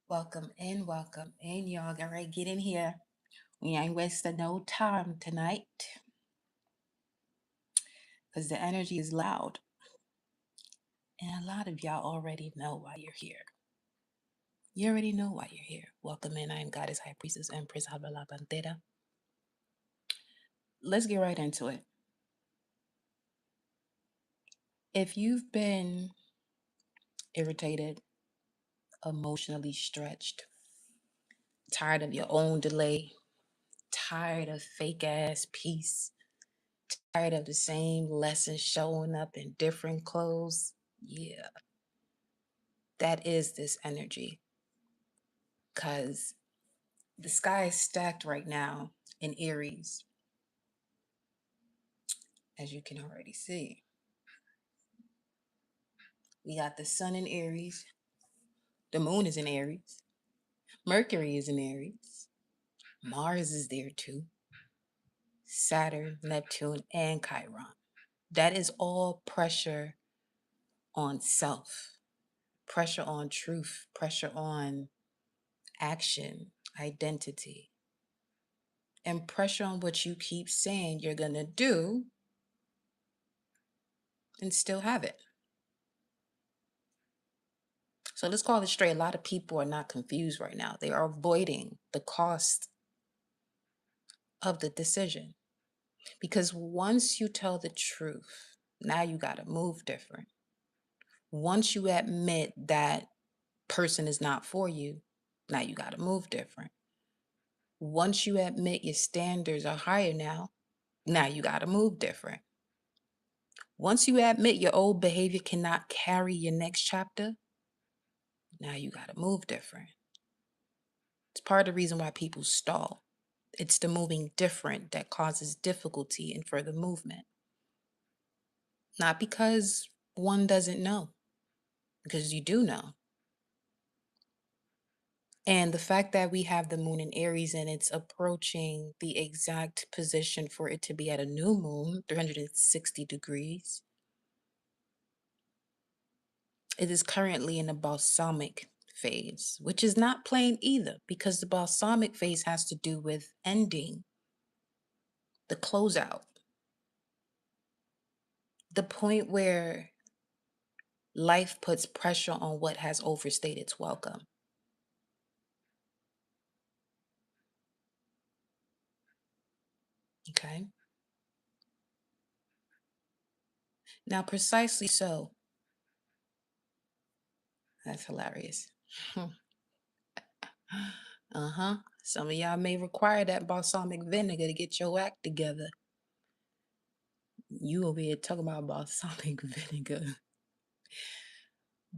Welcome in, y'all. All right, get in here. We ain't wasting no time tonight because the energy is loud. And a lot of y'all already know why you're here. You already know why you're here. Welcome in. I am Goddess High Priestess Empress Habla Pantera. Let's get right into it. If you've been irritated, emotionally stretched, tired of your own delay, tired of fake ass peace, tired of the same lesson showing up in different clothes, yeah, that is this energy. Because the sky is stacked right now in Aries, as you can already see. We got the sun in Aries, the moon is in Aries, Mercury is in Aries, Mars is there too, Saturn, Neptune, and Chiron. That is all pressure on self, pressure on truth, pressure on action, identity, and pressure on what you keep saying you're going to do and still have it. So let's call it straight. A lot of people are not confused right now. They are avoiding the cost of the decision. Because once you tell the truth, now you got to move different. Once you admit that person is not for you, now you got to move different. Once you admit your standards are higher now you got to move different. Once you admit your old behavior cannot carry your next chapter, now you got to move different. It's part of the reason why people stall. It's the moving different that causes difficulty in further movement. Not because one doesn't know, because you do know. And the fact that we have the moon in Aries and it's approaching the exact position for it to be at a new moon, 360 degrees, it is currently in the balsamic phase, which is not plain either, because the balsamic phase has to do with ending, the closeout, the point where life puts pressure on what has overstayed its welcome. Okay. Now, precisely so. That's hilarious. Some of y'all may require that balsamic vinegar to get your act together. You over here talking about balsamic vinegar.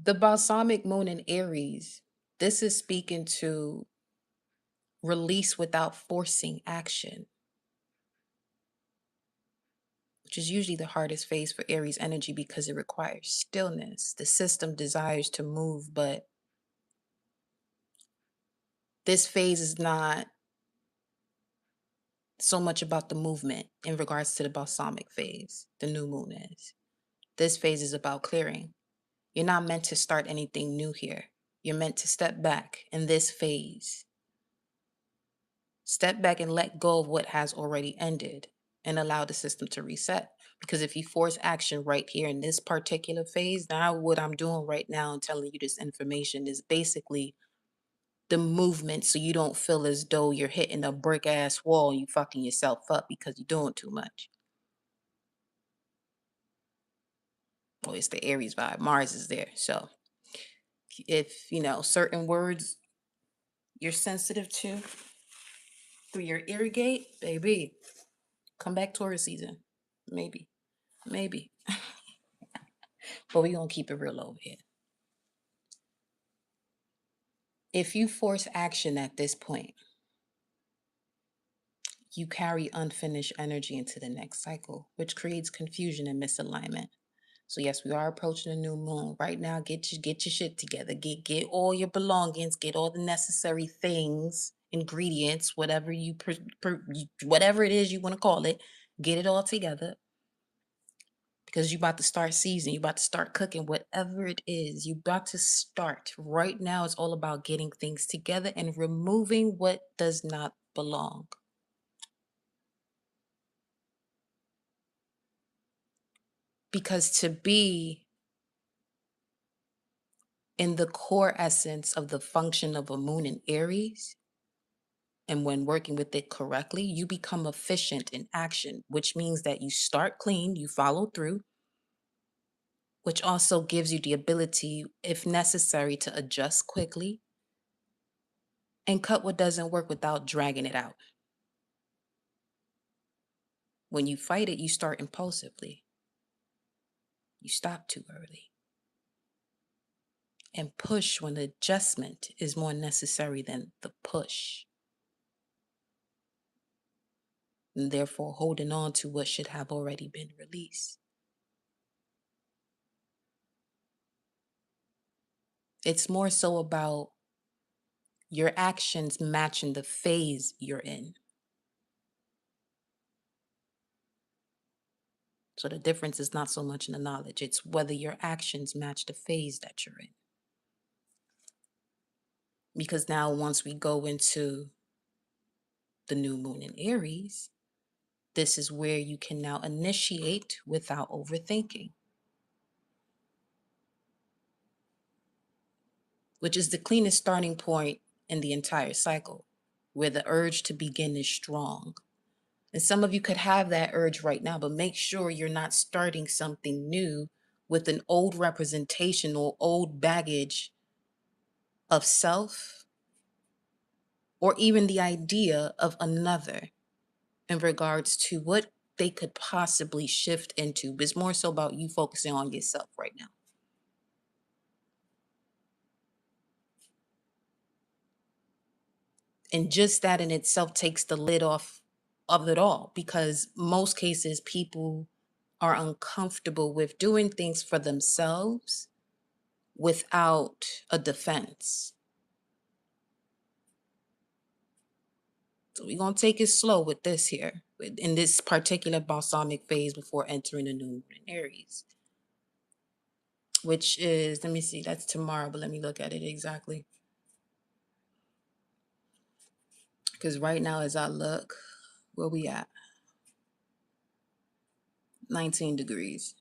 The balsamic moon in Aries, this is speaking to release without forcing action, which is usually the hardest phase for Aries energy because it requires stillness. The system desires to move, but this phase is not so much about the movement in regards to the balsamic phase. The new moon is. This phase is about clearing. You're not meant to start anything new here. You're meant to step back in this phase. Step back and let go of what has already ended and allow the system to reset. Because if you force action right here in this particular phase, now what I'm doing right now and telling you this information is basically the movement so you don't feel as though you're hitting a brick ass wall and you fucking yourself up because you're doing too much. Well, it's the Aries vibe. Mars is there. So if you know certain words you're sensitive to through your ear gate, baby, come back Taurus season. Maybe. Maybe. But we're gonna keep it real over here. If you force action at this point, you carry unfinished energy into the next cycle, which creates confusion and misalignment. So yes, we are approaching a new moon. Right now, get your shit together. Get all your belongings, get all the necessary things, ingredients, whatever whatever it is you want to call it, get it all together because you about to start season, you about to start cooking, whatever it is, you about to start. Right now, it's all about getting things together and removing what does not belong. Because to be in the core essence of the function of a moon in Aries, and when working with it correctly, you become efficient in action, which means that you start clean, you follow through, which also gives you the ability, if necessary, to adjust quickly and cut what doesn't work without dragging it out. When you fight it, you start impulsively. You stop too early and push when the adjustment is more necessary than the push, and therefore holding on to what should have already been released. It's more so about your actions matching the phase you're in. So the difference is not so much in the knowledge, it's whether your actions match the phase that you're in. Because now, once we go into the new moon in Aries, this is where you can now initiate without overthinking, which is the cleanest starting point in the entire cycle, where the urge to begin is strong. And some of you could have that urge right now, but make sure you're not starting something new with an old representation or old baggage of self, or even the idea of another in regards to what they could possibly shift into. But it's more so about you focusing on yourself right now. And just that in itself takes the lid off of it all, because most cases people are uncomfortable with doing things for themselves without a defense. So we're going to take it slow with this here, in this particular balsamic phase before entering the new moon in Aries, which is, let me see, that's tomorrow, but let me look at it exactly. Because right now, as I look, where we at? 19 degrees.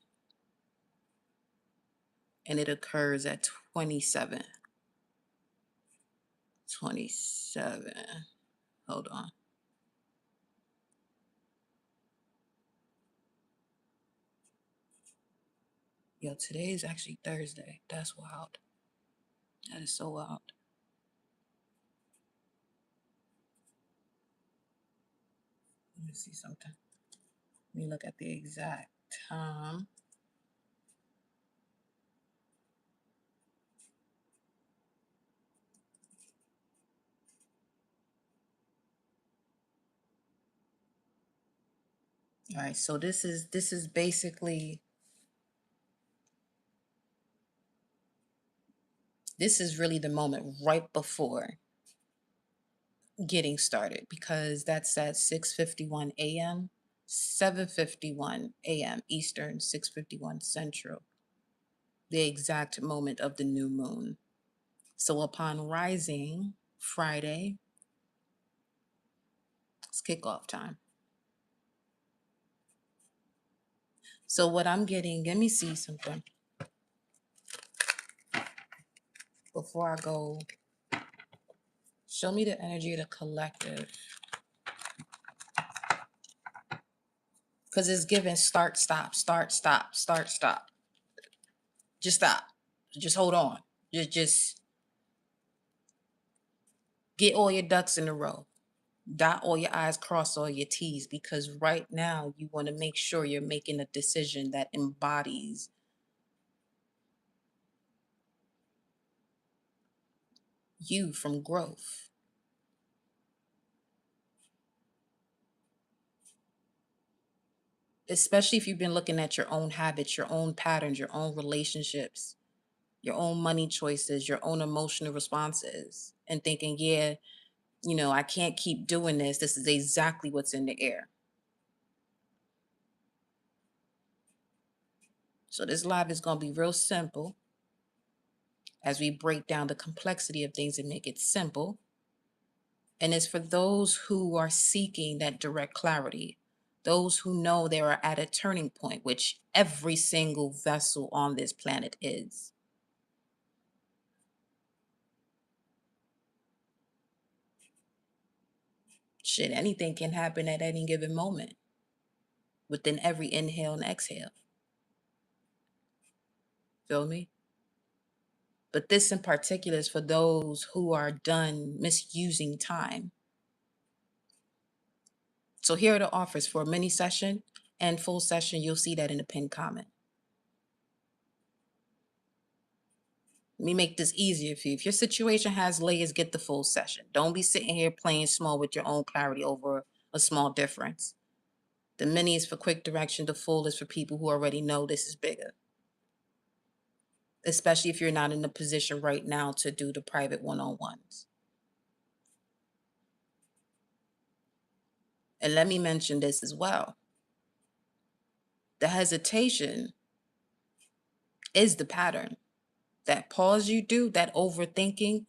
And it occurs at 27. 27. Hold on. Yo, today is actually Thursday. That's wild. That is so wild. Let me see something. Let me look at the exact time. All right, so this is basically, this is really the moment right before getting started, because that's at 6:51 a.m., 7:51 a.m. Eastern, 6:51 Central, the exact moment of the new moon. So upon rising Friday, it's kickoff time. So what I'm getting, let me see something before I go. Show me the energy of the collective. Because it's given start, stop, start, stop, start, stop. Just stop. Just hold on. Just get all your ducks in a row. Dot all your I's, cross all your T's, because right now you want to make sure you're making a decision that embodies you from growth. Especially if you've been looking at your own habits, your own patterns, your own relationships, your own money choices, your own emotional responses, and thinking, yeah, I can't keep doing this. This is exactly what's in the air. So this live is going to be real simple as we break down the complexity of things and make it simple. And it's for those who are seeking that direct clarity, those who know they are at a turning point, which every single vessel on this planet is. Shit, anything can happen at any given moment within every inhale and exhale. Feel me? But this in particular is for those who are done misusing time. So here are the offers for a mini session and full session. You'll see that in the pinned comment. Let me make this easier for you. If your situation has layers, get the full session. Don't be sitting here playing small with your own clarity over a small difference. The mini is for quick direction. The full is for people who already know this is bigger. Especially if you're not in the position right now to do the private one-on-ones. And let me mention this as well. The hesitation is the pattern. That pause you do, that overthinking,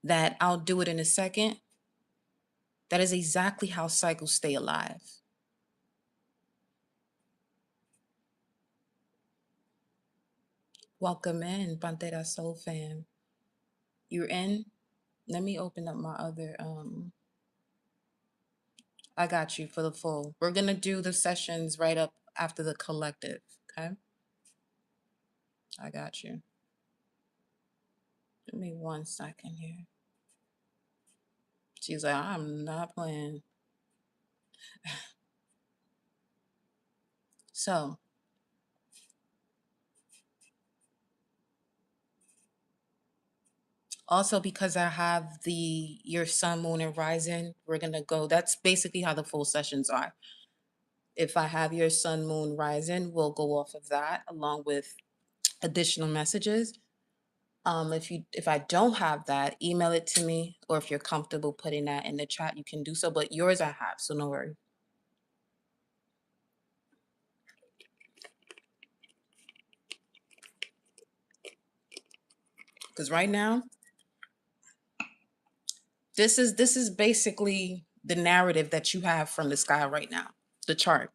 that I'll do it in a second, that is exactly how cycles stay alive. Welcome in, Pantera Soul Fam. You're in? Let me open up my other, I got you for the full. We're gonna do the sessions right up after the collective, okay? I got you. Give me 1 second here. She's like, I'm not playing. So, also because I have your sun, moon, and rising, we're gonna go. That's basically how the full sessions are. If I have your sun, moon, rising, we'll go off of that along with additional messages. If I don't have that, email it to me, or if you're comfortable putting that in the chat, you can do so. But yours I have, so no worry. Because right now, this is basically the narrative that you have from the sky right now, the chart.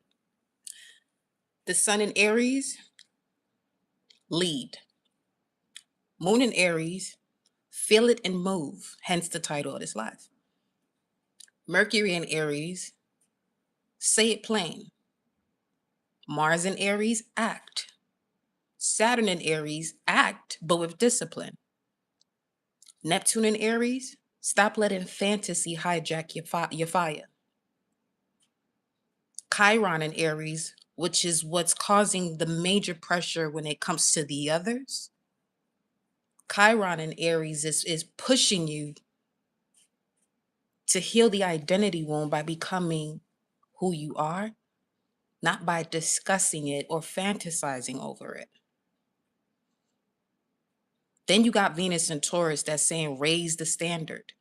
The sun in Aries, lead. Moon in Aries, feel it and move, hence the title of this live. Mercury in Aries, say it plain. Mars in Aries, act. Saturn in Aries, act, but with discipline. Neptune in Aries, stop letting fantasy hijack your fire. Chiron in Aries, which is what's causing the major pressure when it comes to the others. Chiron in Aries is pushing you to heal the identity wound by becoming who you are, not by discussing it or fantasizing over it. Then you got Venus and Taurus that's saying raise the standard.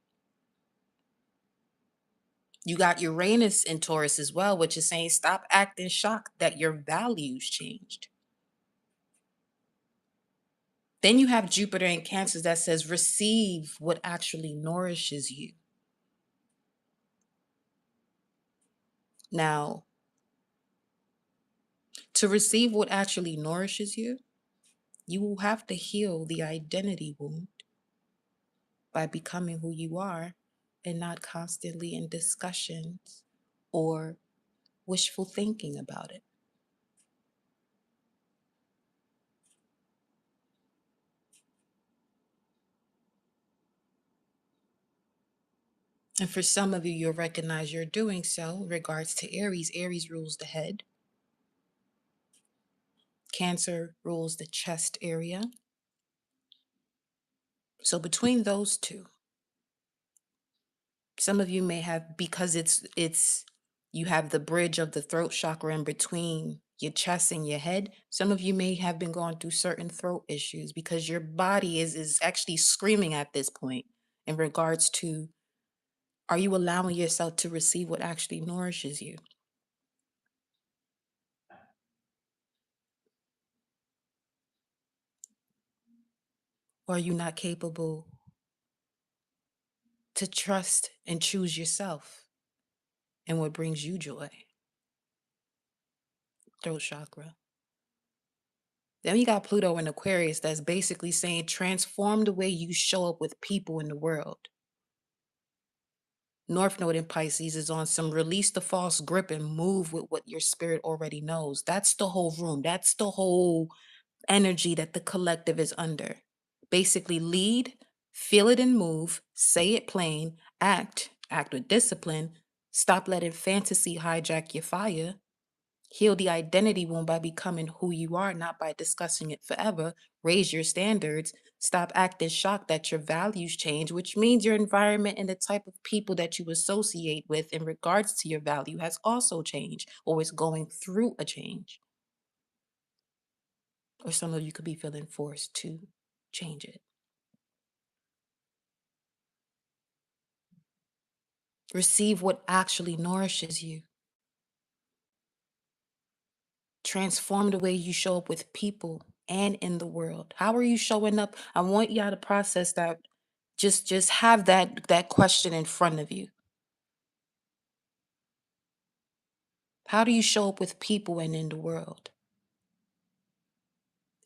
You got Uranus in Taurus as well, which is saying stop acting shocked that your values changed. Then you have Jupiter in Cancer that says receive what actually nourishes you. Now, To receive what actually nourishes you, you will have to heal the identity wound by becoming who you are and not constantly in discussions or wishful thinking about it. And for some of you, you'll recognize you're doing so in regards to Aries. Aries rules the head, Cancer rules the chest area. So between those two, some of you may have, because it's you have the bridge of the throat chakra in between your chest and your head. Some of you may have been going through certain throat issues because your body is actually screaming at this point in regards to, are you allowing yourself to receive what actually nourishes you? Or are you not capable to trust and choose yourself and what brings you joy? Throat chakra. Then you got Pluto in Aquarius that's basically saying transform the way you show up with people in the world. North Node in Pisces is on some release the false grip and move with what your spirit already knows. That's the whole room. That's the whole energy that the collective is under. Basically, lead, feel it and move, say it plain, act with discipline, stop letting fantasy hijack your fire. Heal the identity wound by becoming who you are, not by discussing it forever. Raise your standards. Stop acting shocked that your values change, which means your environment and the type of people that you associate with in regards to your value has also changed or is going through a change. Or some of you could be feeling forced to change it. Receive what actually nourishes you. Transform the way you show up with people and in the world. How are you showing up? I want y'all to process that. Just have that question in front of you. How do you show up with people and in the world?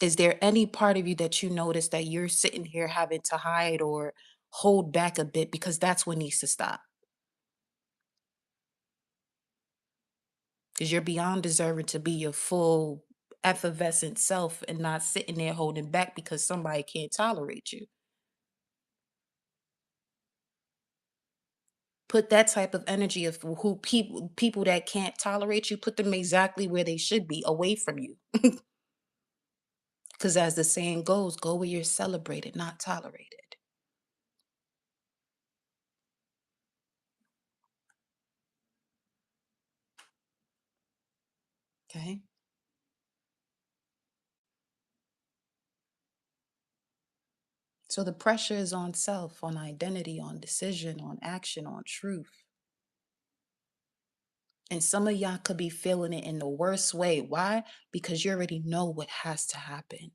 Is there any part of you that you notice that you're sitting here having to hide or hold back a bit because that's what needs to stop? Because you're beyond deserving to be your full effervescent self and not sitting there holding back because somebody can't tolerate you. Put that type of energy of who people that can't tolerate you, put them exactly where they should be, away from you. Because as the saying goes, go where you're celebrated, not tolerated. Okay. So the pressure is on self, on identity, on decision, on action, on truth. And some of y'all could be feeling it in the worst way. Why? Because you already know what has to happen,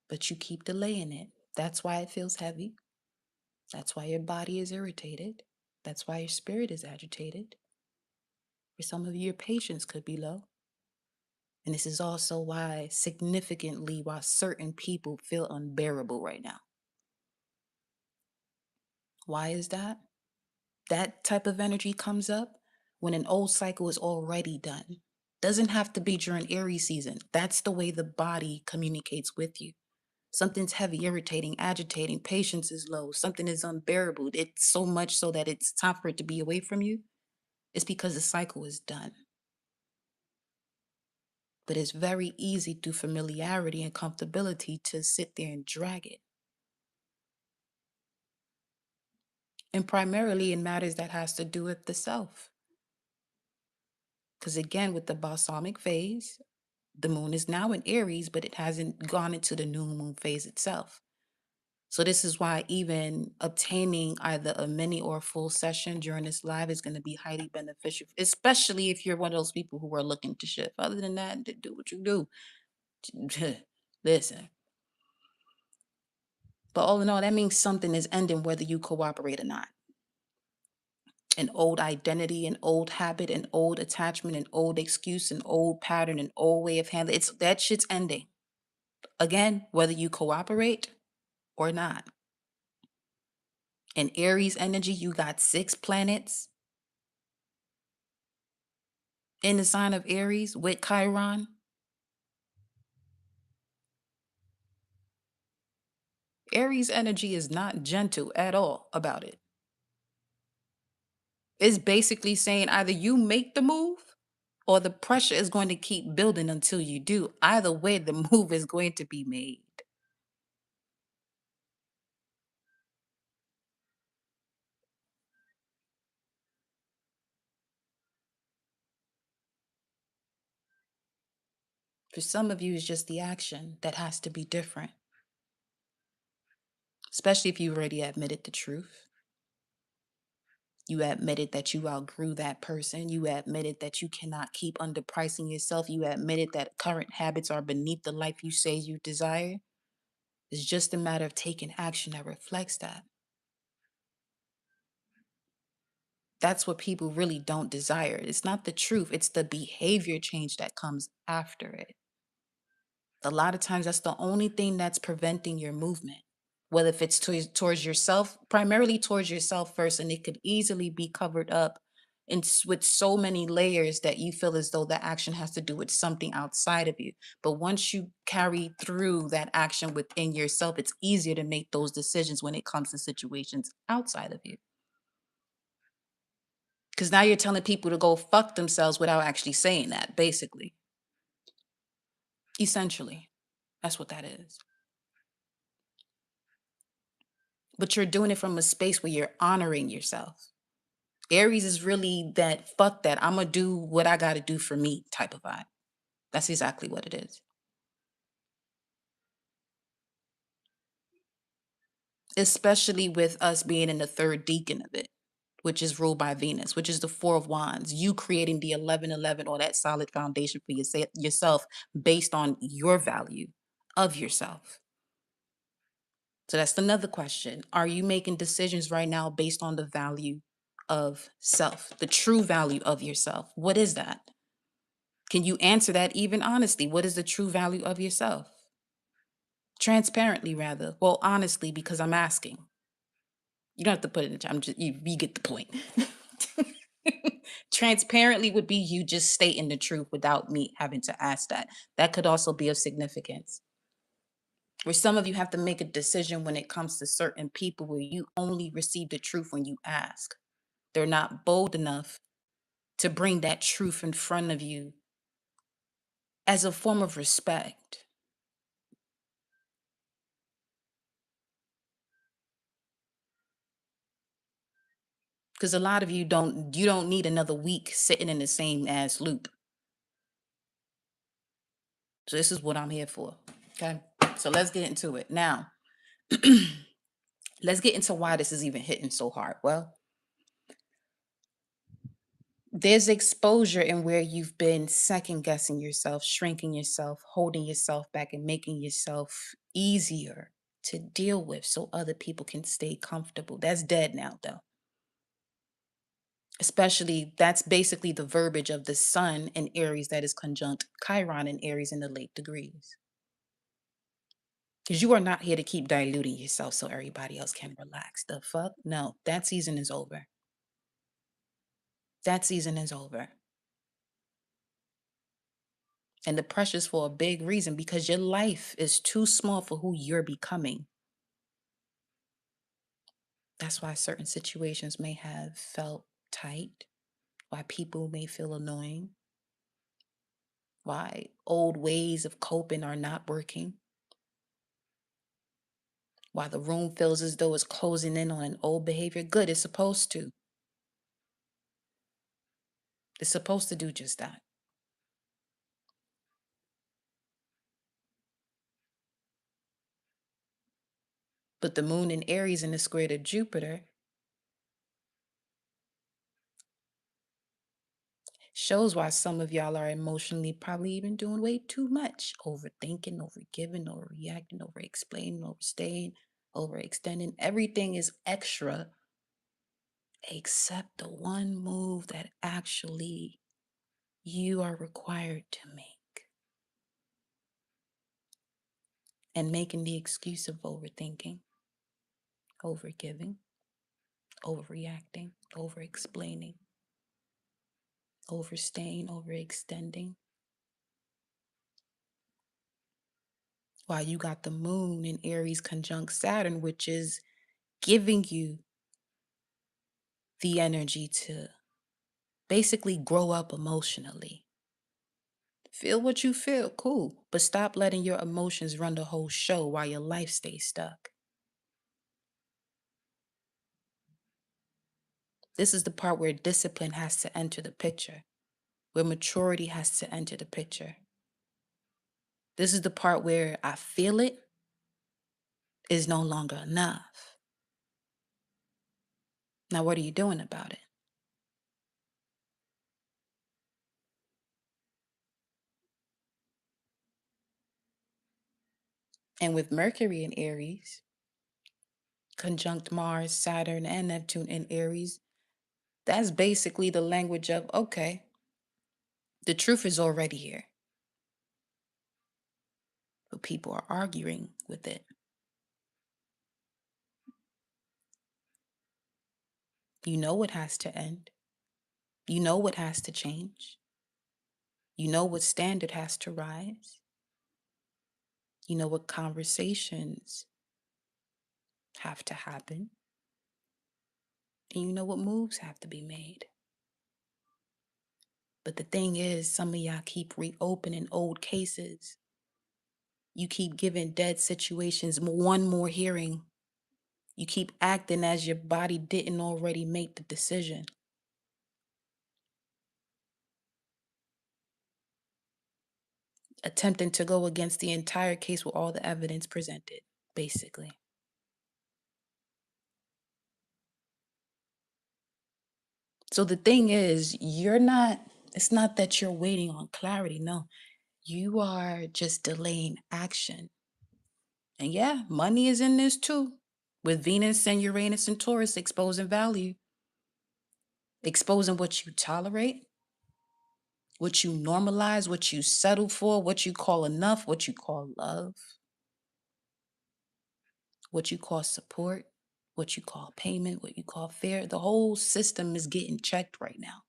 but you keep delaying it. That's why it feels heavy. That's why your body is irritated. That's why your spirit is agitated. For some of you, your patience could be low. And this is also why, significantly, why certain people feel unbearable right now. Why is that? That type of energy comes up when an old cycle is already done. Doesn't have to be during Aries season. That's the way the body communicates with you. Something's heavy, irritating, agitating, patience is low, something is unbearable. It's so much so that it's time for it to be away from you. It's because the cycle is done. But it's very easy through familiarity and comfortability to sit there and drag it. And primarily in matters that has to do with the self. Because again, with the balsamic phase, the moon is now in Aries, but it hasn't gone into the new moon phase itself. So this is why even obtaining either a mini or a full session during this live is going to be highly beneficial, especially if you're one of those people who are looking to shift. Other than that, do what you do. Listen. But all in all, that means something is ending whether you cooperate or not. An old identity, an old habit, an old attachment, an old excuse, an old pattern, an old way of handling. It's that shit's ending. Again, whether you cooperate or not. In Aries energy, you got 6 planets in the sign of Aries with Chiron. Aries energy is not gentle at all about it. It's basically saying either you make the move or the pressure is going to keep building until you do. Either way, the move is going to be made. For some of you, it's just the action that has to be different, especially if you already admitted the truth. You admitted that you outgrew that person. You admitted that you cannot keep underpricing yourself. You admitted that current habits are beneath the life you say you desire. It's just a matter of taking action that reflects that. That's what people really don't desire. It's not the truth, it's the behavior change that comes after it. A lot of times, that's the only thing that's preventing your movement. Whether if it's towards yourself, primarily towards yourself first, and it could easily be covered up with so many layers that you feel as though that action has to do with something outside of you. But once you carry through that action within yourself, it's easier to make those decisions when it comes to situations outside of you. Because now you're telling people to go fuck themselves without actually saying that, basically. Essentially, that's what that is. But you're doing it from a space where you're honoring yourself. Aries is really that fuck that, I'm gonna do what I gotta do for me type of vibe. That's exactly what it is. Especially with us being in the third deacon of it, which is ruled by Venus, which is the Four of Wands. You creating the 1111 or that solid foundation for yourself based on your value of yourself. So that's another question. Are you making decisions right now based on the value of self, the true value of yourself? What is that? Can you answer that even honestly? What is the true value of yourself? Transparently, rather. Well, honestly, because I'm asking. You don't have to put it in the chat. I'm just you get the point. Transparently would be you just stating the truth without me having to ask that. That could also be of significance. Where some of you have to make a decision when it comes to certain people where you only receive the truth when you ask. They're not bold enough to bring that truth in front of you as a form of respect. Because a lot of you don't need another week sitting in the same ass loop. So this is what I'm here for. Okay. So let's get into it. Now, let's get into why this is even hitting so hard. Well, there's exposure in where you've been second guessing yourself, shrinking yourself, holding yourself back, and making yourself easier to deal with so other people can stay comfortable. That's dead now, though. Especially, that's basically the verbiage of the sun in Aries that is conjunct Chiron in Aries in the late degrees. Because you are not here to keep diluting yourself so everybody else can relax. The fuck? No, that season is over. That season is over. And the pressure's for a big reason because your life is too small for who you're becoming. That's why certain situations may have felt tight, why people may feel annoying, why old ways of coping are not working, why the room feels as though it's closing in on an old behavior. Good, it's supposed to. It's supposed to do just that. But the moon in Aries in the square to Jupiter shows why some of y'all are emotionally probably even doing way too much, overthinking, overgiving, overreacting, over explaining, overstaying, overextending. Everything is extra Accept the one move that actually you are required to make. And making the excuse of overthinking, overgiving, overreacting, overexplaining, overstaying, overextending. While you got the moon in Aries conjunct Saturn, which is giving you the energy to basically grow up emotionally. Feel what you feel, cool. But stop letting your emotions run the whole show while your life stays stuck. This is the part where discipline has to enter the picture, where maturity has to enter the picture. This is the part where I feel it is no longer enough. Now, what are you doing about it? And with Mercury in Aries, conjunct Mars, Saturn, and Neptune in Aries, that's basically the language of, okay, the truth is already here, but people are arguing with it. You know what has to end. You know what has to change. You know what standard has to rise. You know what conversations have to happen. And you know what moves have to be made. But the thing is, some of y'all keep reopening old cases. You keep giving dead situations one more hearing. You keep acting as your body didn't already make the decision. Attempting to go against the entire case with all the evidence presented, basically. So the thing is, it's not that you're waiting on clarity. No, you are just delaying action. And yeah, money is in this too, with Venus and Uranus and Taurus exposing value, exposing what you tolerate, what you normalize, what you settle for, what you call enough, what you call love, what you call support, what you call payment, what you call fair. The whole system is getting checked right now.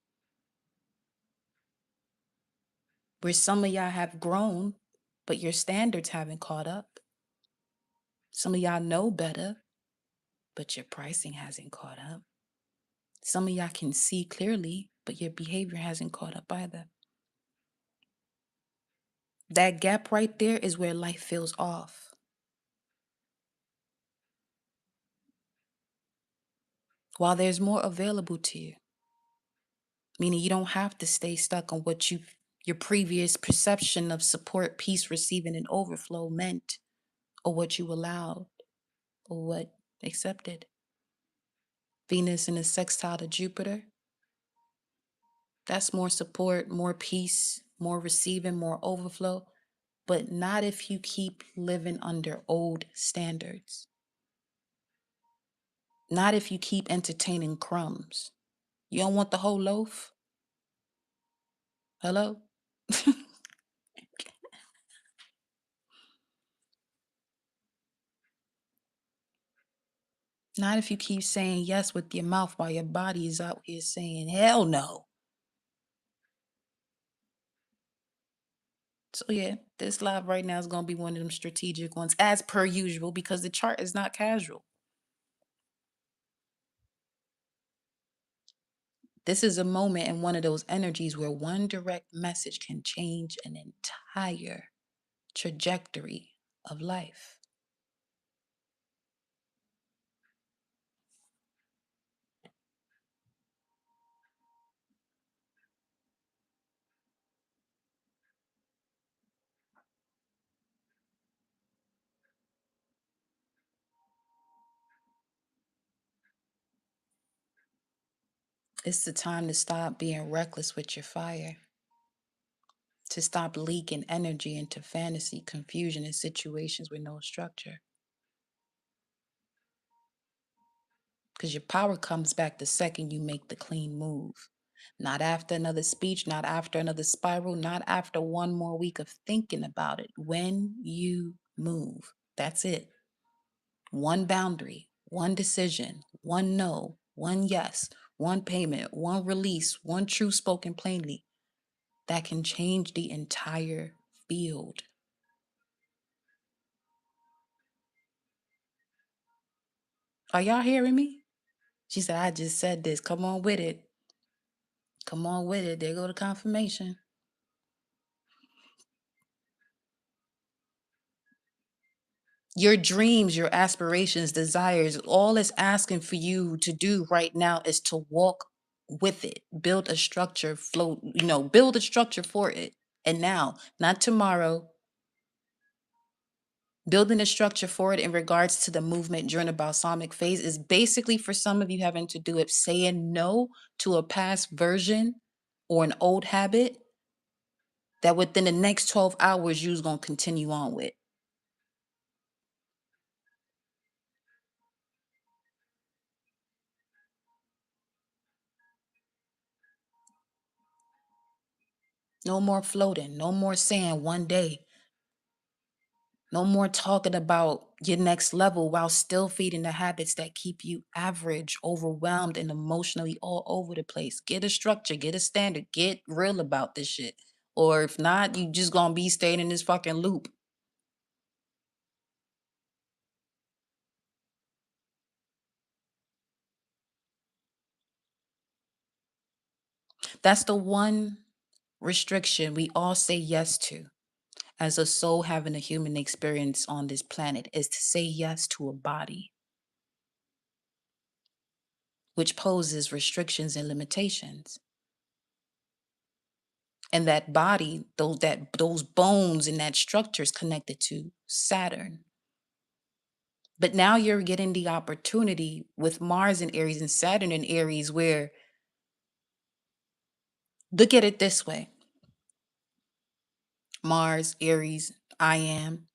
Where some of y'all have grown, but your standards haven't caught up. Some of y'all know better, but your pricing hasn't caught up. Some of y'all can see clearly, but your behavior hasn't caught up either. That gap right there is where life feels off. While there's more available to you, meaning you don't have to stay stuck on what your previous perception of support, peace, receiving, and overflow meant, or what you allowed, or what accepted. Venus in a sextile to Jupiter, that's more support, more peace, more receiving, more overflow, but not if you keep living under old standards. Not if you keep entertaining crumbs. You don't want the whole loaf? Hello? Not if you keep saying yes with your mouth while your body is out here saying hell no. So yeah, this live right now is going to be one of them strategic ones as per usual because the chart is not casual. This is a moment in one of those energies where one direct message can change an entire trajectory of life. It's the time to stop being reckless with your fire, to stop leaking energy into fantasy, confusion, and situations with no structure. because your power comes back the second you make the clean move. Not after another speech, not after another spiral, not after one more week of thinking about it. When you move, that's it. One boundary, one decision, one no, one yes, one payment, one release, one truth spoken plainly. That can change the entire field. Are y'all hearing me? She said, I just said this. Come on with it. Come on with it. There go the confirmation. Your dreams, your aspirations, desires, all it's asking for you to do right now is to walk with it. Build a structure, float, build a structure for it. And now, not tomorrow, building a structure for it in regards to the movement during the balsamic phase is basically for some of you having to do it saying no to a past version or an old habit that within the next 12 hours you's going to continue on with. No more floating, no more saying one day, no more talking about your next level while still feeding the habits that keep you average, overwhelmed, and emotionally all over the place. Get a structure, get a standard, get real about this shit. Or if not, you just gonna be staying in this fucking loop. That's the one restriction we all say yes to as a soul having a human experience on this planet is to say yes to a body, which poses restrictions and limitations. And that body, those bones and that structure is connected to Saturn. But now you're getting the opportunity with Mars in Aries and Saturn in Aries, where look at it this way: Mars, Aries, I am.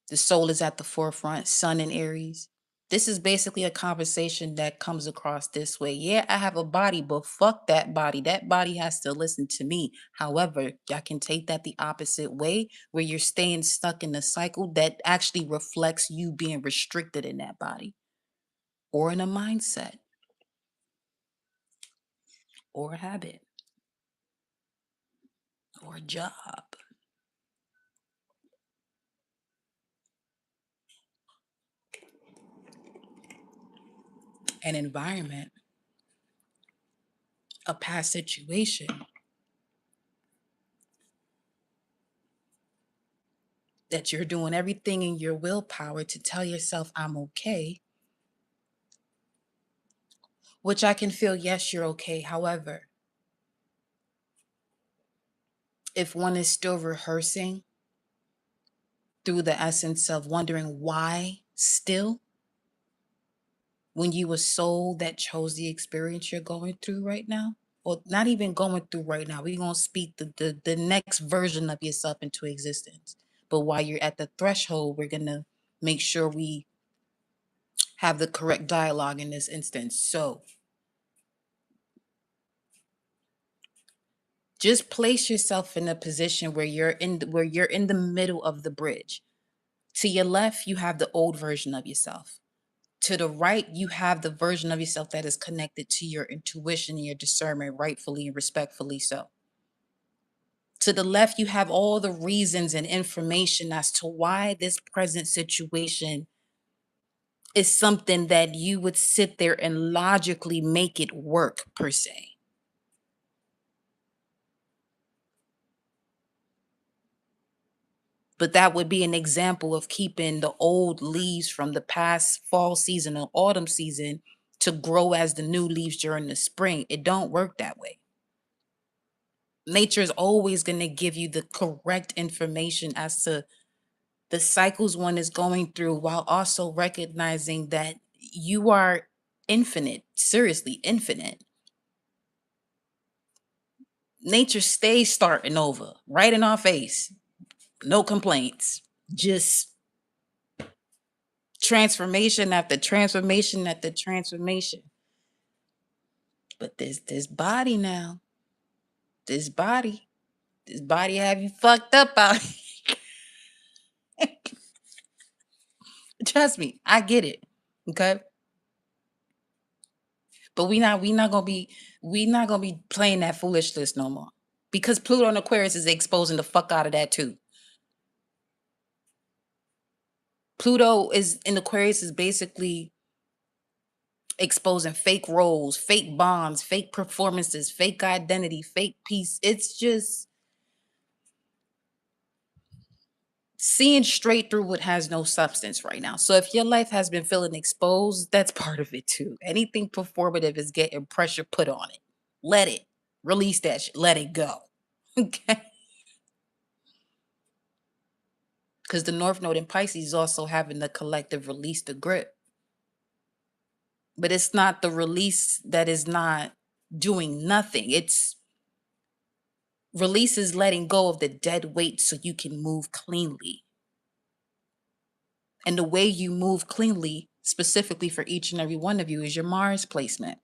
The soul is at the forefront, Sun in Aries. This is basically a conversation that comes across this way. Yeah, I have a body, but fuck that body. That body has to listen to me. However, y'all can take that the opposite way, where you're staying stuck in a cycle that actually reflects you being restricted in that body or in a mindset or a habit or a job, an environment, a past situation that you're doing everything in your willpower to tell yourself, I'm okay, which I can feel, yes, you're okay. However, if one is still rehearsing through the essence of wondering why still, when you a soul that chose the experience you're going through right now, or not even going through right now, we're going to speak the next version of yourself into existence. But while you're at the threshold, we're going to make sure we have the correct dialogue in this instance. So just place yourself in a position where you're in the middle of the bridge. To your left, you have the old version of yourself. To the right, you have the version of yourself that is connected to your intuition and your discernment, rightfully and respectfully so. To the left, you have all the reasons and information as to why this present situation is something that you would sit there and logically make it work, per se. But that would be an example of keeping the old leaves from the past fall season or autumn season to grow as the new leaves during the spring. It don't work that way. Nature is always going to give you the correct information as to the cycles one is going through, while also recognizing that you are infinite, seriously infinite. Nature stays starting over right in our face. No complaints. Just transformation after transformation after transformation. But this body now, this body, this body have you fucked up out. Trust me, I get it. Okay. But we not gonna be playing that foolishness no more. Because Pluto and Aquarius is exposing the fuck out of that too. Pluto is in Aquarius is basically exposing fake roles, fake bonds, fake performances, fake identity, fake peace. It's just seeing straight through what has no substance right now. So if your life has been feeling exposed, that's part of it too. Anything performative is getting pressure put on it. Let it release that shit. Let it go. Okay. Because the North Node in Pisces is also having the collective release the grip. But it's not the release that is not doing nothing. It's release is letting go of the dead weight so you can move cleanly. And the way you move cleanly, specifically for each and every one of you, is your Mars placement.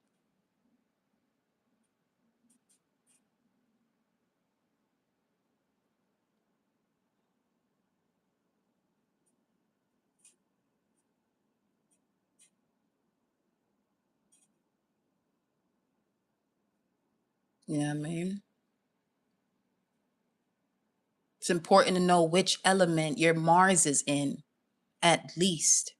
You know what I mean? It's important to know which element your Mars is in, at least,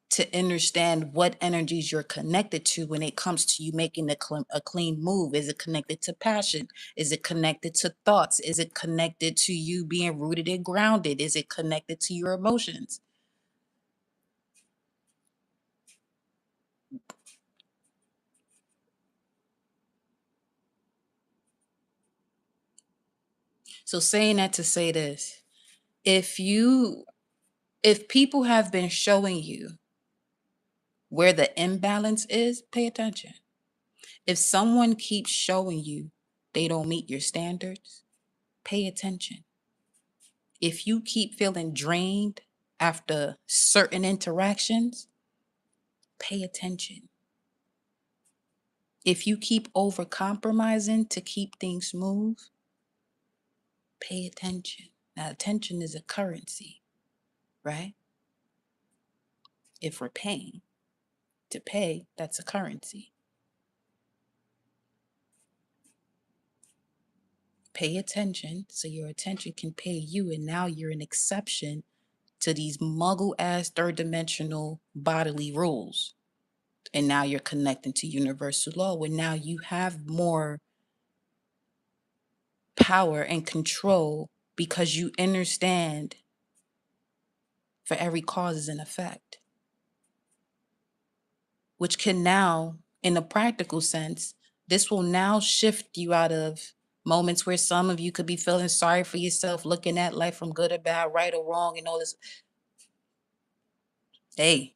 to understand what energies you're connected to when it comes to you making a clean move. Is it connected to passion? Is it connected to thoughts? Is it connected to you being rooted and grounded? Is it connected to your emotions? So saying that to say this, if people have been showing you where the imbalance is, pay attention. If someone keeps showing you they don't meet your standards, pay attention. If you keep feeling drained after certain interactions, pay attention. If you keep over compromising to keep things smooth, pay attention. Now, attention is a currency, right? If we're paying to pay, that's a currency. Pay attention so your attention can pay you, and now you're an exception to these muggle ass third dimensional bodily rules. And now you're connecting to universal law, where now you have more power and control because you understand for every cause is an effect, which can now, in a practical sense, this will now shift you out of moments where some of you could be feeling sorry for yourself, looking at life from good or bad, right or wrong, and all this. Hey,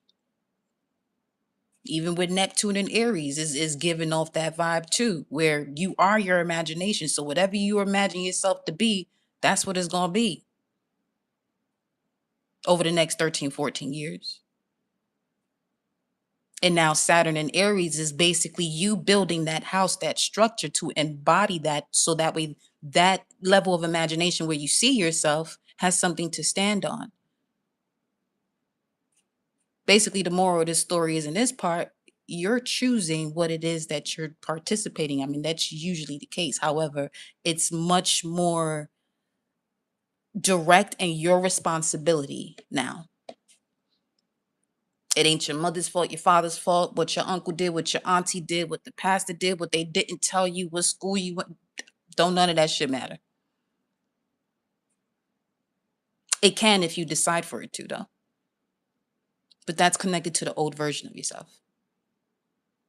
even with Neptune and Aries is giving off that vibe too, where you are your imagination. So whatever you imagine yourself to be, that's what it's going to be over the next 13, 14 years. And now Saturn and Aries is basically you building that house, that structure to embody that. So that way, that level of imagination where you see yourself has something to stand on. Basically, the moral of this story is in this part, you're choosing what it is that you're participating. I mean, that's usually the case. However, it's much more direct and your responsibility now. It ain't your mother's fault, your father's fault, what your uncle did, what your auntie did, what the pastor did, what they didn't tell you, what school you went. Don't none of that shit matter. It can if you decide for it to, though. But that's connected to the old version of yourself,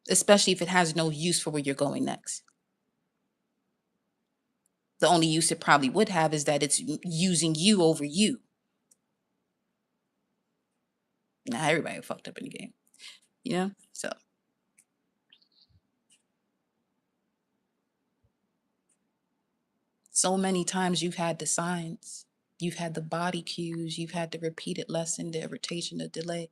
especially if it has no use for where you're going next. The only use it probably would have is that it's using you over you. Now everybody fucked up in the game, you know? So many times you've had the signs. You've had the body cues. You've had the repeated lesson, the irritation, the delay.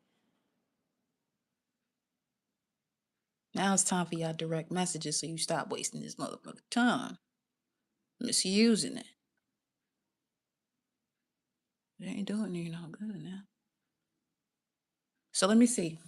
Now it's time for y'all direct messages so you stop wasting this motherfucking time. Misusing it. It ain't doing you no good now. So let me see.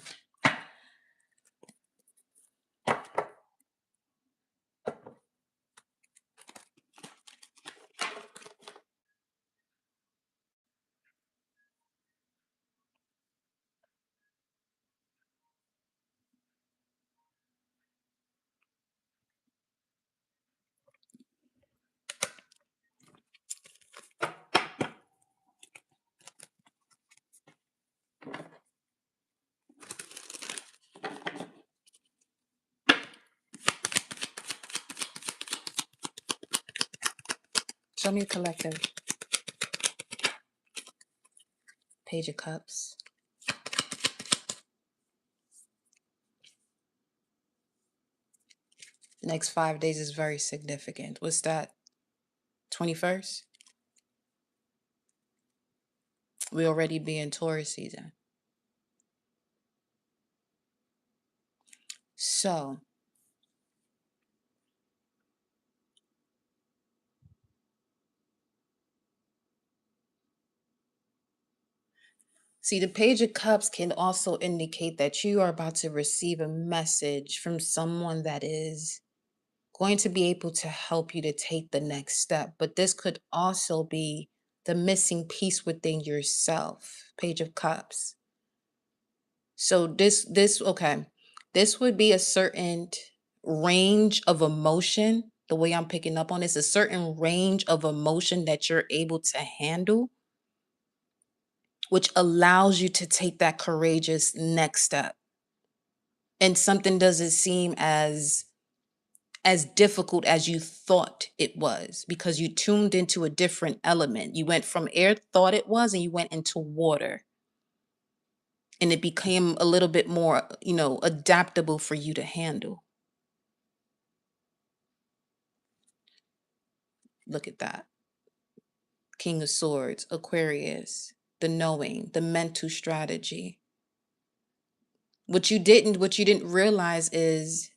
Show me a collective. Page of Cups. Next 5 days is very significant. What's that? 21st? We already be in Taurus season. So see, the Page of Cups can also indicate that you are about to receive a message from someone that is going to be able to help you to take the next step. But this could also be the missing piece within yourself. Page of Cups. So okay. This would be a certain range of emotion. The way I'm picking up on this, a certain range of emotion that you're able to handle, which allows you to take that courageous next step. And something doesn't seem as difficult as you thought it was because you tuned into a different element. You went from air, thought it was, and you went into water. And it became a little bit more, adaptable for you to handle. Look at that. King of Swords, Aquarius, the knowing, the mental strategy. What you didn't realize is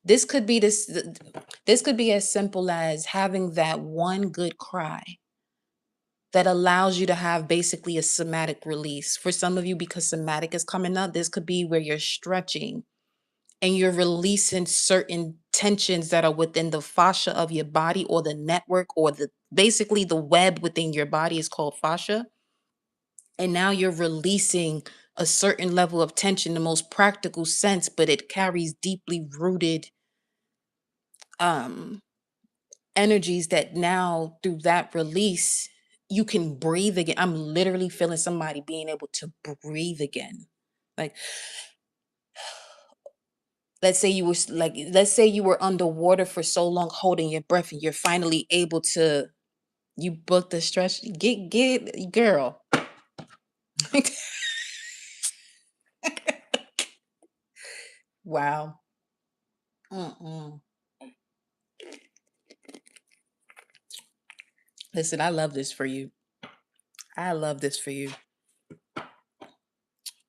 this could be this could be as simple as having that one good cry that allows you to have basically a somatic release. For some of you, because somatic is coming up, this could be where you're stretching and you're releasing certain tensions that are within the fascia of your body or the network or basically the web within your body is called fascia. And now you're releasing a certain level of tension, the most practical sense, but it carries deeply rooted um energies that now through that release you can breathe again. I'm literally feeling somebody being able to breathe again. Like let's say you were underwater for so long holding your breath and you're finally able to you book the stretch. Get girl. Wow. Mm-mm. Listen, I love this for you. I love this for you.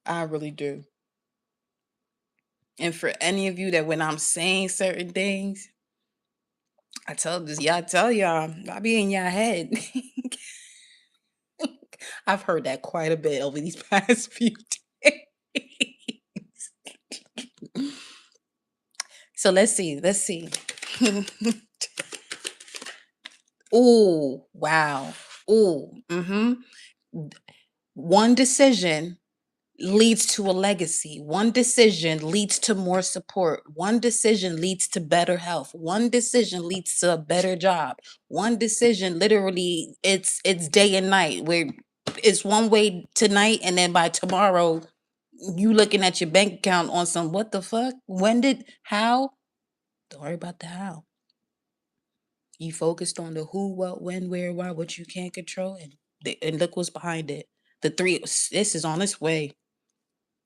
I really do. And for any of you that when I'm saying certain things, I tell y'all, I be in y'all head. I've heard that quite a bit over these past few days. So let's see. Oh, wow. Oh, one decision leads to a legacy. One decision leads to more support. One decision leads to better health. One decision leads to a better job. One decision literally it's day and night where it's one way tonight and then by tomorrow you looking at your bank account on some what the fuck? How? Don't worry about the how. You focused on the who, what, when, where, why, what you can't control, and look what's behind it. This is on its way.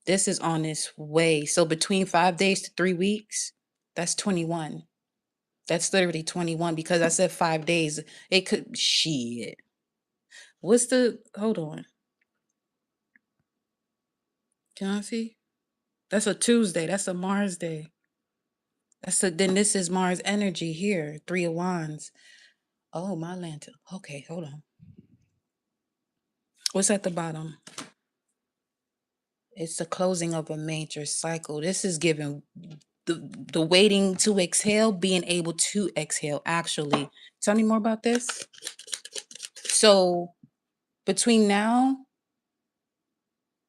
This is on its way. So between 5 days to 3 weeks, that's 21. That's literally 21 because I said 5 days. It could shit. What's the hold on. Can I see? That's a Tuesday. That's a Mars day. Then this is Mars energy here. 3 of Wands. Oh, my lantern. Okay, hold on. What's at the bottom? It's the closing of a major cycle. This is giving the waiting to exhale, being able to exhale. Actually, tell me more about this. So between now,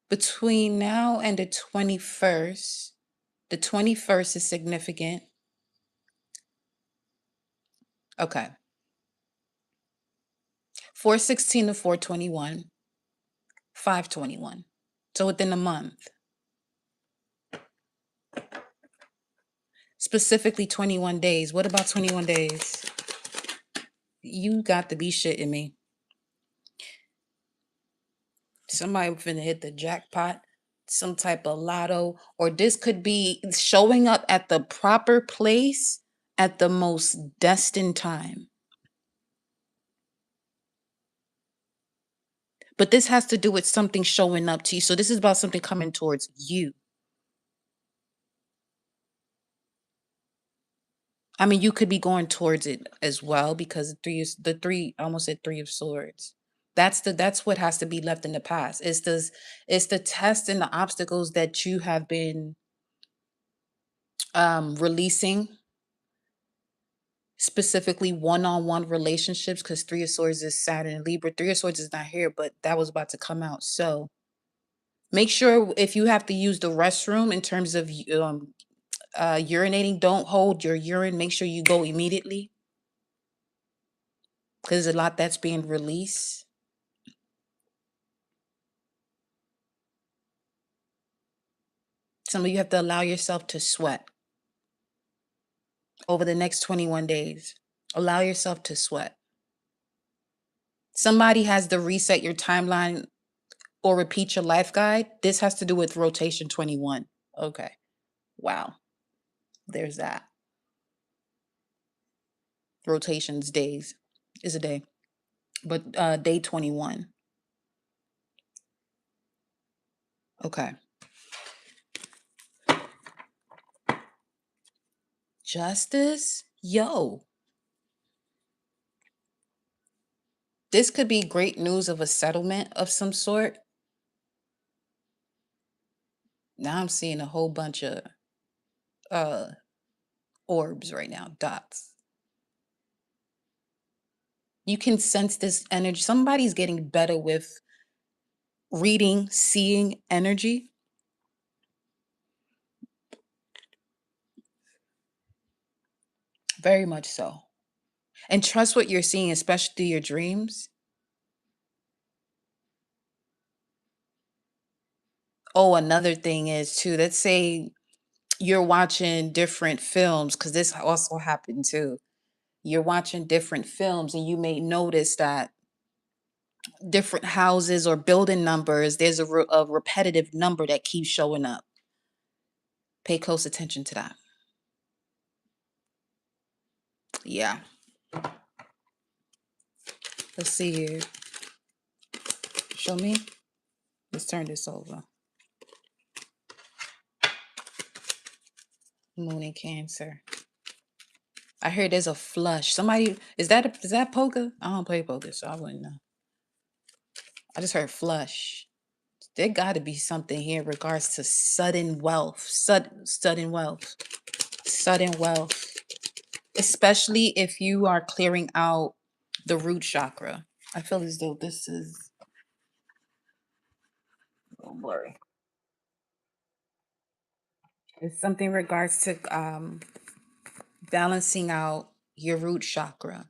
and the 21st is significant. Okay. 416 to 421, 521. So within a month, specifically 21 days. What about 21 days? You got to be shitting me. Somebody finna hit the jackpot, some type of lotto, or this could be showing up at the proper place at the most destined time. But this has to do with something showing up to you. So this is about something coming towards you. I mean, you could be going towards it as well because I almost said 3 of Swords. That's what has to be left in the past. It's the test and the obstacles that you have been releasing, specifically one-on-one relationships, because 3 of Swords is Saturn and Libra. 3 of Swords is not here, but that was about to come out. So make sure if you have to use the restroom in terms of urinating, don't hold your urine. Make sure you go immediately because there's a lot that's being released. Some of you have to allow yourself to sweat over the next 21 days. Allow yourself to sweat. Somebody has to reset your timeline or repeat your life guide. This has to do with rotation 21. Okay. Wow. There's that. Rotations days is a day. But day 21. Okay. Justice? Yo. This could be great news of a settlement of some sort. Now I'm seeing a whole bunch of uh orbs right now, dots. You can sense this energy. Somebody's getting better with reading, seeing energy. Very much so. And trust what you're seeing, especially through your dreams. Oh, another thing is too, let's say you're watching different films, because this also happened too. You're watching different films and you may notice that different houses or building numbers, there's a repetitive number that keeps showing up. Pay close attention to that. Yeah. Let's see here. Show me. Let's turn this over. Moon in Cancer. I hear there's a flush. Somebody is that poker? I don't play poker, so I wouldn't know. I just heard flush. There got to be something here in regards to sudden wealth, sudden wealth, sudden wealth. Especially if you are clearing out the root chakra. I feel as though this is a little blurry. It's something in regards to balancing out your root chakra,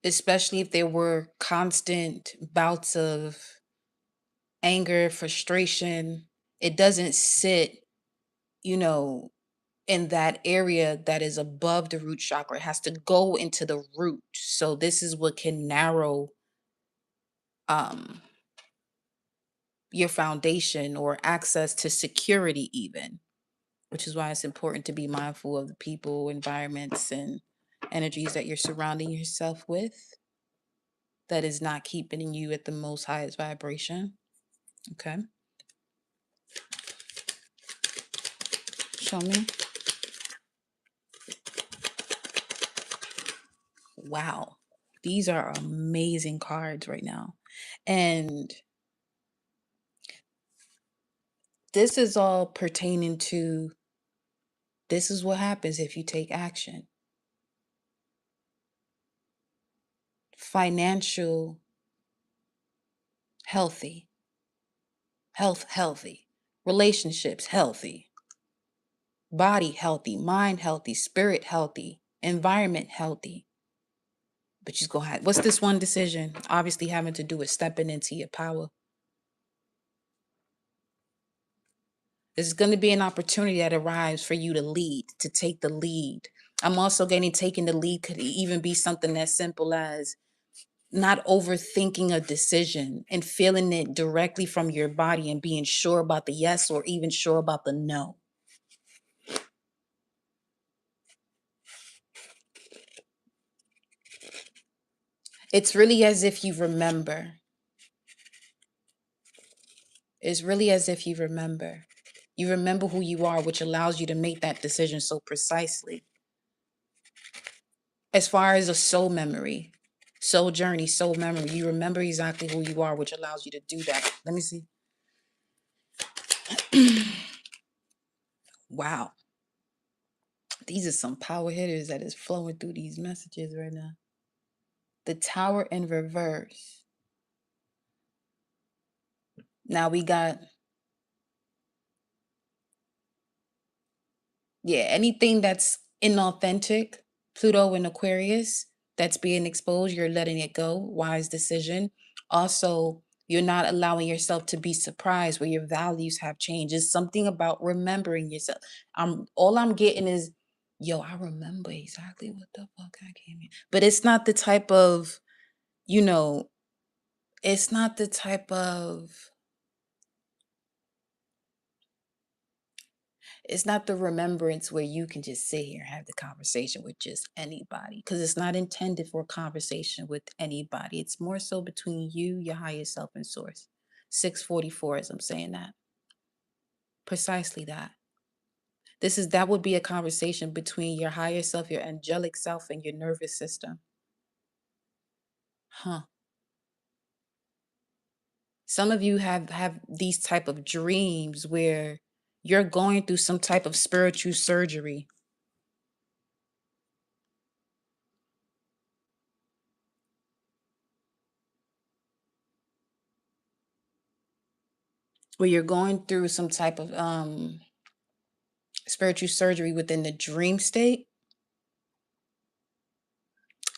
especially if there were constant bouts of anger, frustration. It doesn't sit, you know, in that area that is above the root chakra. It has to go into the root. So this is what can narrow um your foundation or access to security even, which is why it's important to be mindful of the people, environments, and energies that you're surrounding yourself with. that is not keeping you at the most highest vibration. Okay. Show me. Wow. These are amazing cards right now. And this is all pertaining to this is what happens if you take action. Financial healthy, health healthy, relationships healthy, body healthy, mind healthy, spirit healthy, environment healthy. But you're gonna have what's this one decision? Obviously having to do with stepping into your power. There's going to be an opportunity that arrives for you to lead, to take the lead. I'm also getting taking the lead could even be something as simple as not overthinking a decision and feeling it directly from your body and being sure about the yes or even sure about the no. It's really as if you remember. It's really as if you remember. You remember who you are, which allows you to make that decision so precisely. As far as a soul memory, soul journey, soul memory, you remember exactly who you are, which allows you to do that. Let me see. Wow. These are some power hitters that is flowing through these messages right now. The Tower in reverse. Now we got, yeah, anything that's inauthentic, Pluto in Aquarius, that's being exposed, you're letting it go. Wise decision. Also, you're not allowing yourself to be surprised where your values have changed. It's something about remembering yourself. All I'm getting is, yo, I remember exactly what the fuck I came in. But it's not the type of, you know, it's not the type of it's not the remembrance where you can just sit here and have the conversation with just anybody because it's not intended for a conversation with anybody. It's more so between you, your higher self, and source. 644 as I'm saying that. Precisely that. That would be a conversation between your higher self, your angelic self, and your nervous system. Huh. Some of you have these type of dreams where you're going through some type of spiritual surgery. Where you're going through some type of spiritual surgery within the dream state,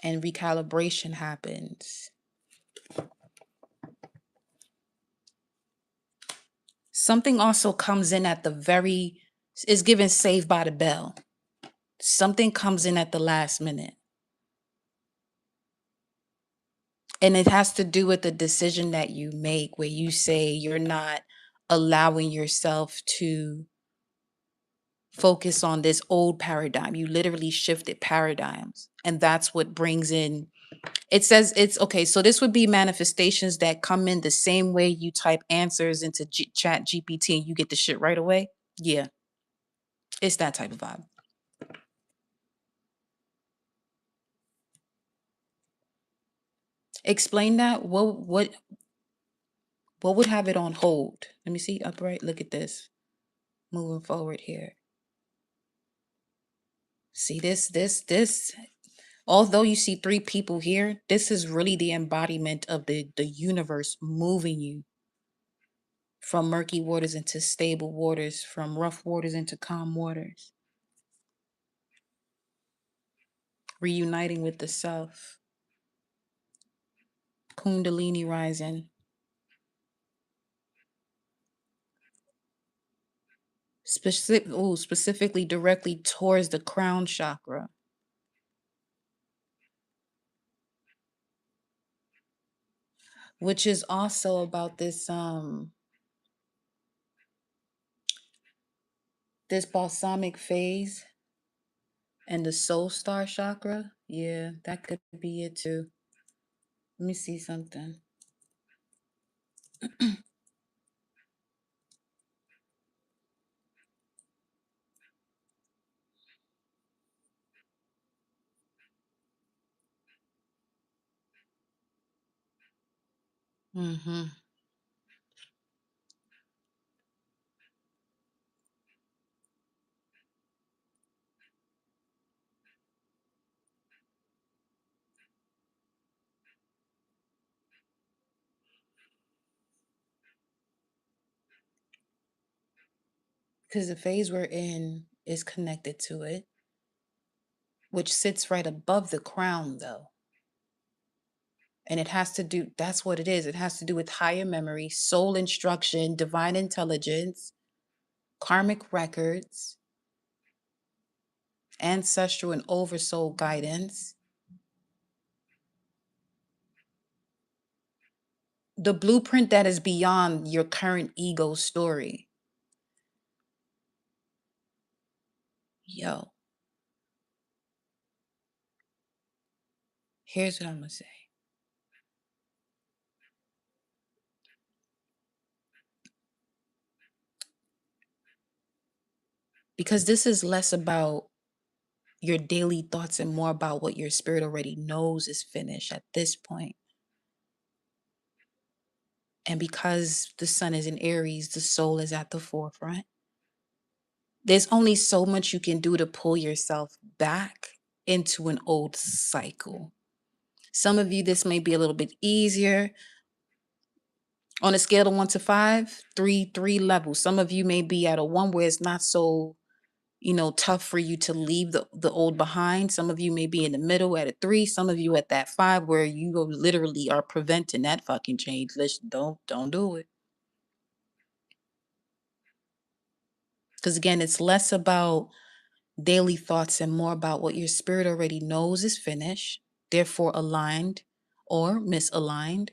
and recalibration happens. Something also comes in at the very, is given saved by the bell. Something comes in at the last minute. And it has to do with the decision that you make where you say you're not allowing yourself to focus on this old paradigm. You literally shifted paradigms. And that's what brings in, it says it's okay. So this would be manifestations that come in the same way you type answers into chat GPT and you get the shit right away. Yeah, it's that type of vibe. Explain that. What would have it on hold? Let me see upright. Look at this. Moving forward here. See this. Although you see three people here, this is really the embodiment of the universe moving you from murky waters into stable waters, from rough waters into calm waters. Reuniting with the self. Kundalini rising. Specifically directly towards the crown chakra. Which is also about this balsamic phase and the soul star chakra. Yeah, that could be it too. Let me see something. Mm-hmm. Because the phase we're in is connected to it, which sits right above the crown, though. And it has to do, that's what it is. It has to do with higher memory, soul instruction, divine intelligence, karmic records, ancestral and oversoul guidance, the blueprint that is beyond your current ego story. Yo, here's what I'm going to say. Because this is less about your daily thoughts and more about what your spirit already knows is finished at this point. And because the sun is in Aries, the soul is at the forefront. There's only so much you can do to pull yourself back into an old cycle. Some of you, this may be a little bit easier. On a scale of 1 to 5, three levels. Some of you may be at a 1 where it's not so, tough for you to leave the old behind. Some of you may be in the middle at a 3. Some of you at that 5 where you literally are preventing that fucking change. Listen, don't do it. Because again, it's less about daily thoughts and more about what your spirit already knows is finished, therefore aligned or misaligned.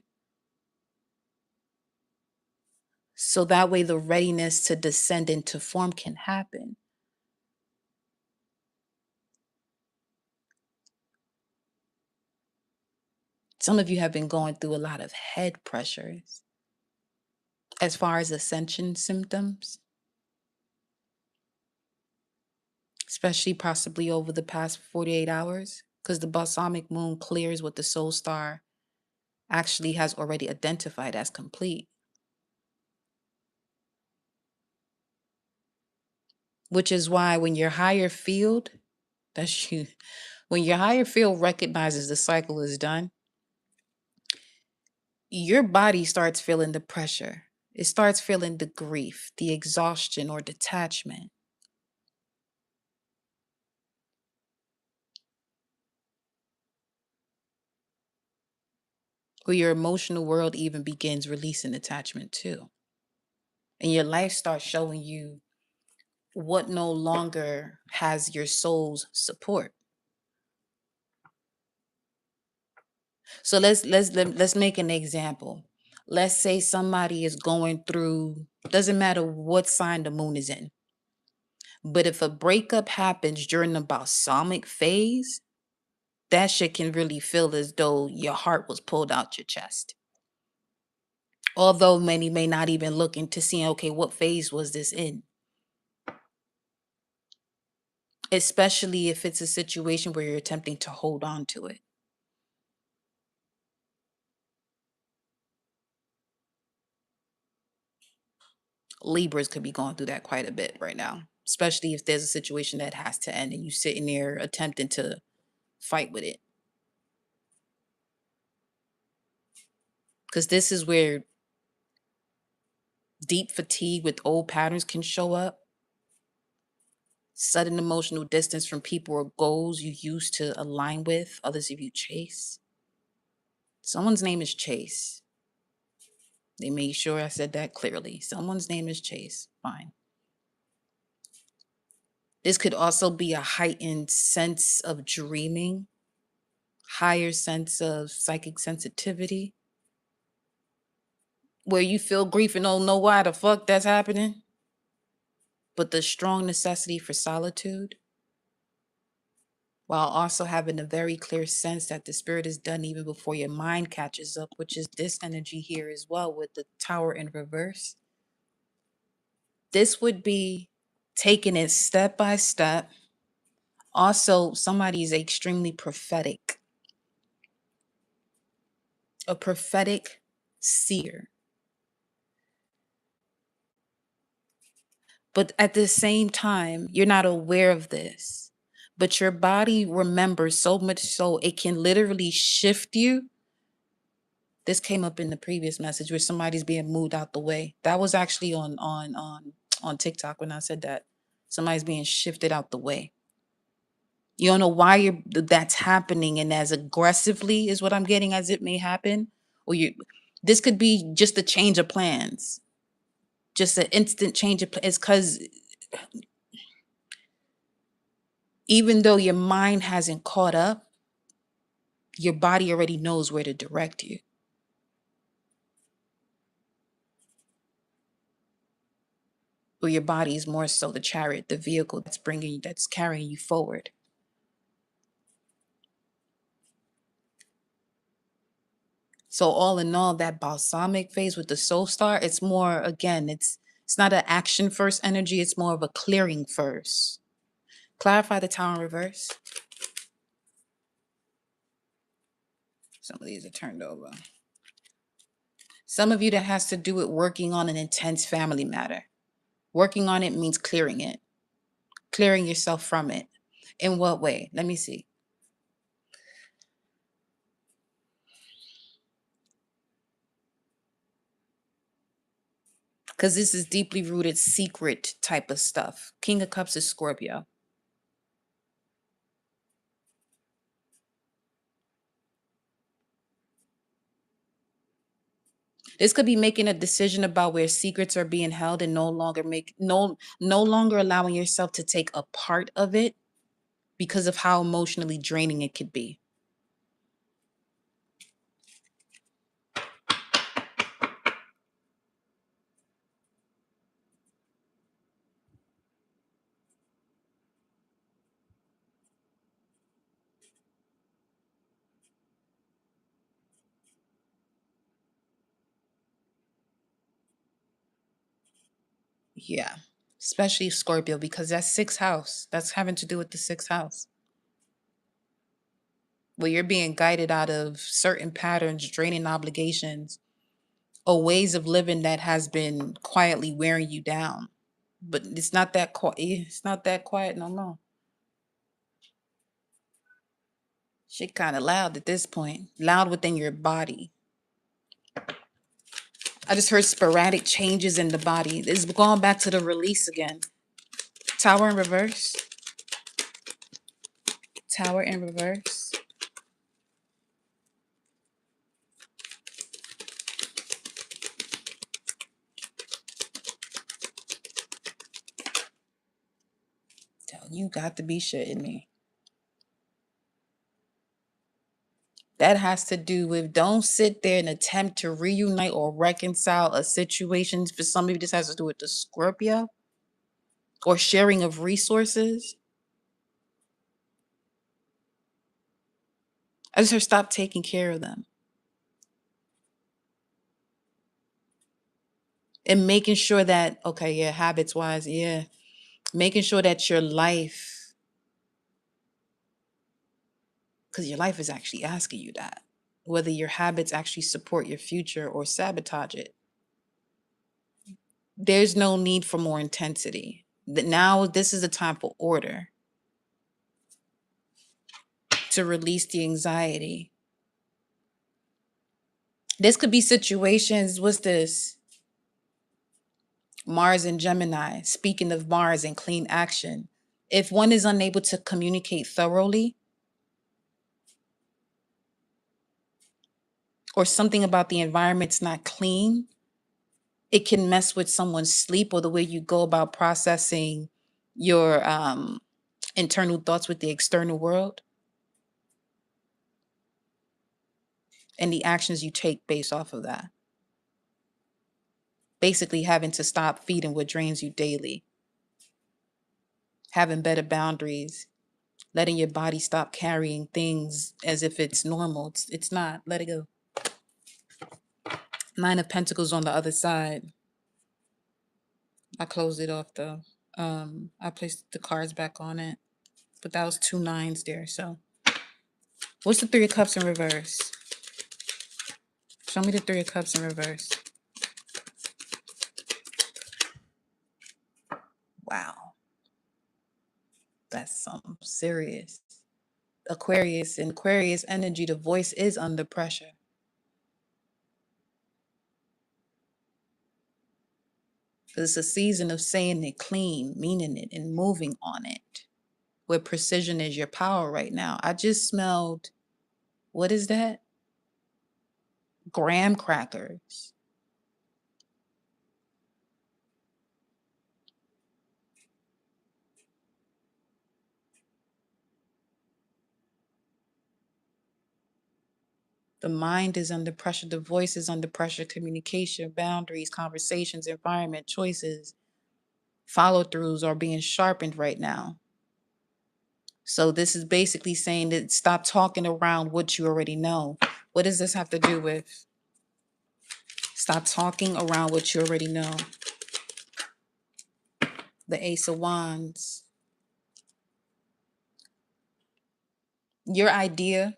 So that way the readiness to descend into form can happen. Some of you have been going through a lot of head pressures as far as ascension symptoms, especially possibly over the past 48 hours, because the balsamic moon clears what the soul star actually has already identified as complete. Which is why when your higher field, that's you, when your higher field recognizes the cycle is done, your body starts feeling the pressure. It starts feeling the grief, the exhaustion, or detachment. Or your emotional world even begins releasing attachment too. And your life starts showing you what no longer has your soul's support. So let's make an example. Let's say somebody is going through, doesn't matter what sign the moon is in. But if a breakup happens during the balsamic phase, that shit can really feel as though your heart was pulled out your chest. Although many may not even look into seeing, okay, what phase was this in? Especially if it's a situation where you're attempting to hold on to it. Libras could be going through that quite a bit right now, especially if there's a situation that has to end and you sitting there attempting to fight with it. Because this is where deep fatigue with old patterns can show up. Sudden emotional distance from people or goals you used to align with, others of you chase. Someone's name is Chase. They made sure I said that clearly. Someone's name is Chase. Fine. This could also be a heightened sense of dreaming, higher sense of psychic sensitivity, where you feel grief and don't know why the fuck that's happening, but the strong necessity for solitude. while also having a very clear sense that the spirit is done even before your mind catches up, which is this energy here as well with the tower in reverse. This would be taking it step by step. Also, somebody is extremely prophetic, a prophetic seer. But at the same time, you're not aware of this. But your body remembers so much so it can literally shift you. This came up in the previous message where somebody's being moved out the way. That was actually on TikTok when I said that. Somebody's being shifted out the way. You don't know why that's happening, and as aggressively is what I'm getting as it may happen. Or you this could be just a change of plans. Just an instant change of plans. It's because even though your mind hasn't caught up, your body already knows where to direct you. Or your body is more so the chariot, the vehicle that's carrying you forward. So all in all, that balsamic phase with the soul star, it's more, again, it's not an action first energy, it's more of a clearing first. Clarify the tower in reverse. Some of these are turned over. Some of you, that has to do with working on an intense family matter. Working on it means clearing it, clearing yourself from it. In what way? Let me see. Because this is deeply rooted secret type of stuff. King of Cups is Scorpio. This could be making a decision about where secrets are being held and no longer allowing yourself to take a part of it because of how emotionally draining it could be. Yeah. Especially Scorpio, because that's sixth house. That's having to do with the sixth house. Where you're being guided out of certain patterns, draining obligations, or ways of living that has been quietly wearing you down. But it's not that quiet. It's not that quiet no more. Shit kind of loud at this point. Loud within your body. I just heard sporadic changes in the body. It's going back to the release again. Tower in reverse. Tower in reverse. You got to be shitting me. That has to do with, don't sit there and attempt to reunite or reconcile a situation. For some of you, this has to do with the Scorpio or sharing of resources. I just heard stop taking care of them. And making sure that, okay, yeah, habits wise, yeah. Making sure that your life, because your life is actually asking you that, whether your habits actually support your future or sabotage it. There's no need for more intensity. Now, this is a time for order, to release the anxiety. This could be situations, what's this? Mars and Gemini. Speaking of Mars and clean action, if one is unable to communicate thoroughly, or something about the environment's not clean, it can mess with someone's sleep or the way you go about processing your internal thoughts with the external world and the actions you take based off of that. Basically, having to stop feeding what drains you daily, having better boundaries, letting your body stop carrying things as if it's normal. It's not. Let it go. Nine of Pentacles on the other side. I closed it off though. I placed the cards back on it, but that was two nines there. So what's the Three of Cups in reverse? Show me the Three of Cups in reverse. Wow. That's something serious. Aquarius, in Aquarius energy, the voice is under pressure. It's a season of saying it clean, meaning it, and moving on it. Where precision is your power right now. I just smelled, what is that? Graham crackers. The mind is under pressure. The voice is under pressure. Communication, boundaries, conversations, environment, choices, follow throughs are being sharpened right now. So this is basically saying that stop talking around what you already know. What does this have to do with? Stop talking around what you already know. The Ace of Wands. Your idea,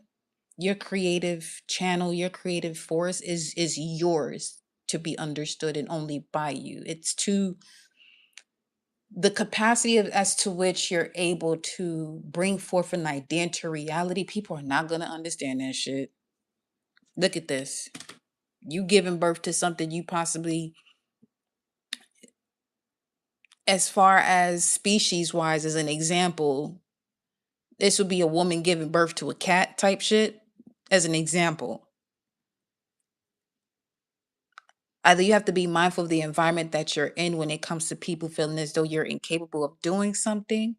your creative channel, your creative force is yours to be understood and only by you. It's to the capacity of as to which you're able to bring forth an idea into reality. People are not going to understand that shit. Look at this. You giving birth to something you possibly, as far as species wise, as an example, this would be a woman giving birth to a cat type shit, as an example. Either you have to be mindful of the environment that you're in when it comes to people feeling as though you're incapable of doing something,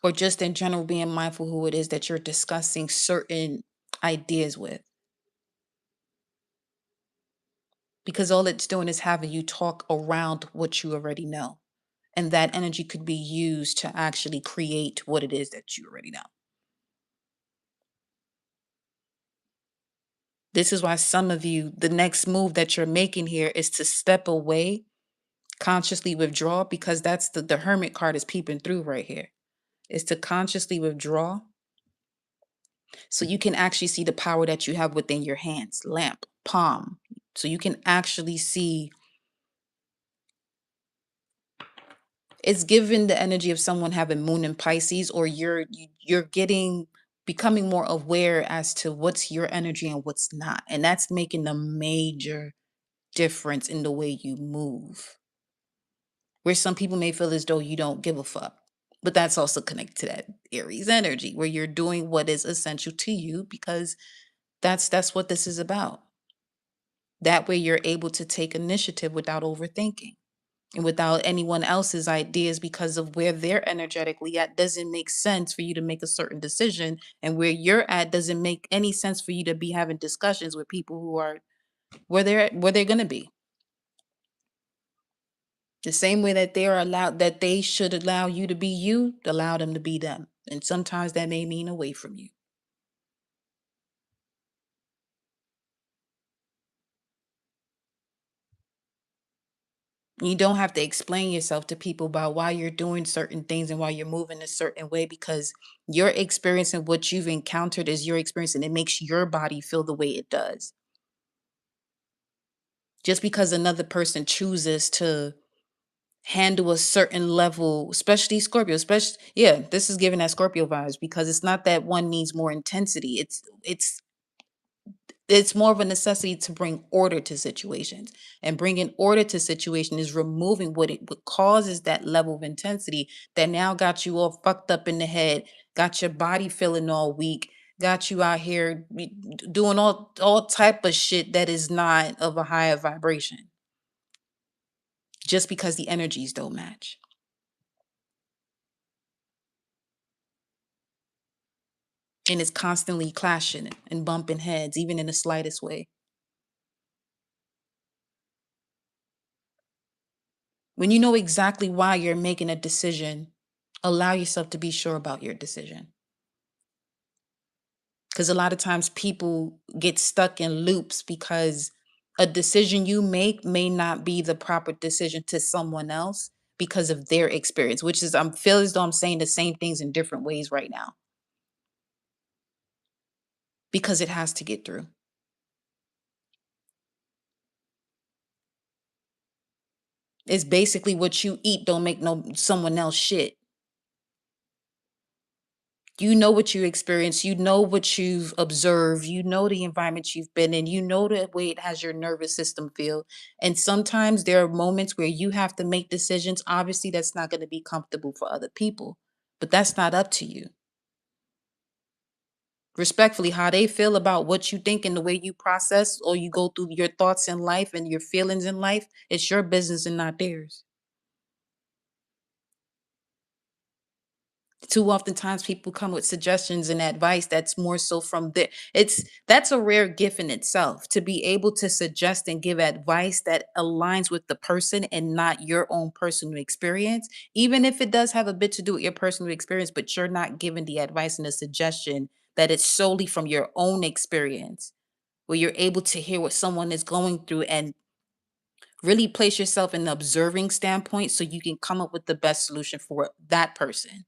or just in general being mindful who it is that you're discussing certain ideas with. Because all it's doing is having you talk around what you already know. And that energy could be used to actually create what it is that you already know. This is why some of you, the next move that you're making here is to step away, consciously withdraw, because that's the Hermit card is peeping through right here. Is to consciously withdraw so you can actually see the power that you have within your hands, lamp, palm. So you can actually see. It's given the energy of someone having moon in Pisces, or you're getting becoming more aware as to what's your energy and what's not. And that's making a major difference in the way you move. Where some people may feel as though you don't give a fuck. But that's also connected to that Aries energy where you're doing what is essential to you, because that's what this is about. That way you're able to take initiative without overthinking and without anyone else's ideas, because of where they're energetically at doesn't make sense for you to make a certain decision, and where you're at doesn't make any sense for you to be having discussions with people who are where they're going to be. The same way that they are allowed, that they should allow you to be you, allow them to be them. And sometimes that may mean away from you. You don't have to explain yourself to people about why you're doing certain things and why you're moving a certain way, because your experience and what you've encountered is your experience, and it makes your body feel the way it does. Just because another person chooses to handle a certain level, especially Scorpio, especially, yeah, this is giving that Scorpio vibes, because it's not that one needs more intensity. It's more of a necessity to bring order to situations, and bringing order to situation is removing what causes that level of intensity that now got you all fucked up in the head, got your body feeling all weak, got you out here doing all type of shit that is not of a higher vibration, just because the energies don't match. And it's constantly clashing and bumping heads, even in the slightest way. When you know exactly why you're making a decision, Allow yourself to be sure about your decision. Because a lot of times people get stuck in loops because a decision you make may not be the proper decision to someone else because of their experience, which is I'm feel as though I'm saying the same things in different ways right now because it has to get through. It's basically what you eat don't make no someone else shit. You know what you experience, you know what you've observed, you know the environment you've been in, you know the way it has your nervous system feel. And sometimes there are moments where you have to make decisions. Obviously, that's not going to be comfortable for other people, but that's not up to you. Respectfully, how they feel about what you think and the way you process or you go through your thoughts in life and your feelings in life, it's your business and not theirs. Too oftentimes people come with suggestions and advice that's more so from the it's that's a rare gift in itself to be able to suggest and give advice that aligns with the person and not your own personal experience, even if it does have a bit to do with your personal experience, but you're not giving the advice and the suggestion that it's solely from your own experience, where you're able to hear what someone is going through and really place yourself in the observing standpoint so you can come up with the best solution for that person.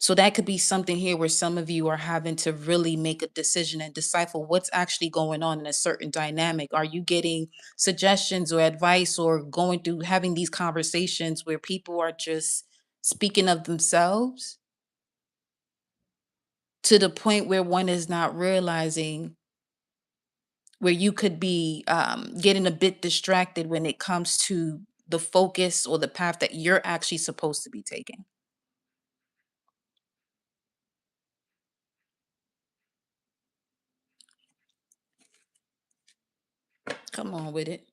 So that could be something here where some of you are having to really make a decision and decipher what's actually going on in a certain dynamic. Are you getting suggestions or advice or going through having these conversations where people are just speaking of themselves to the point where one is not realizing where you could be getting a bit distracted when it comes to the focus or the path that you're actually supposed to be taking? Come on with it.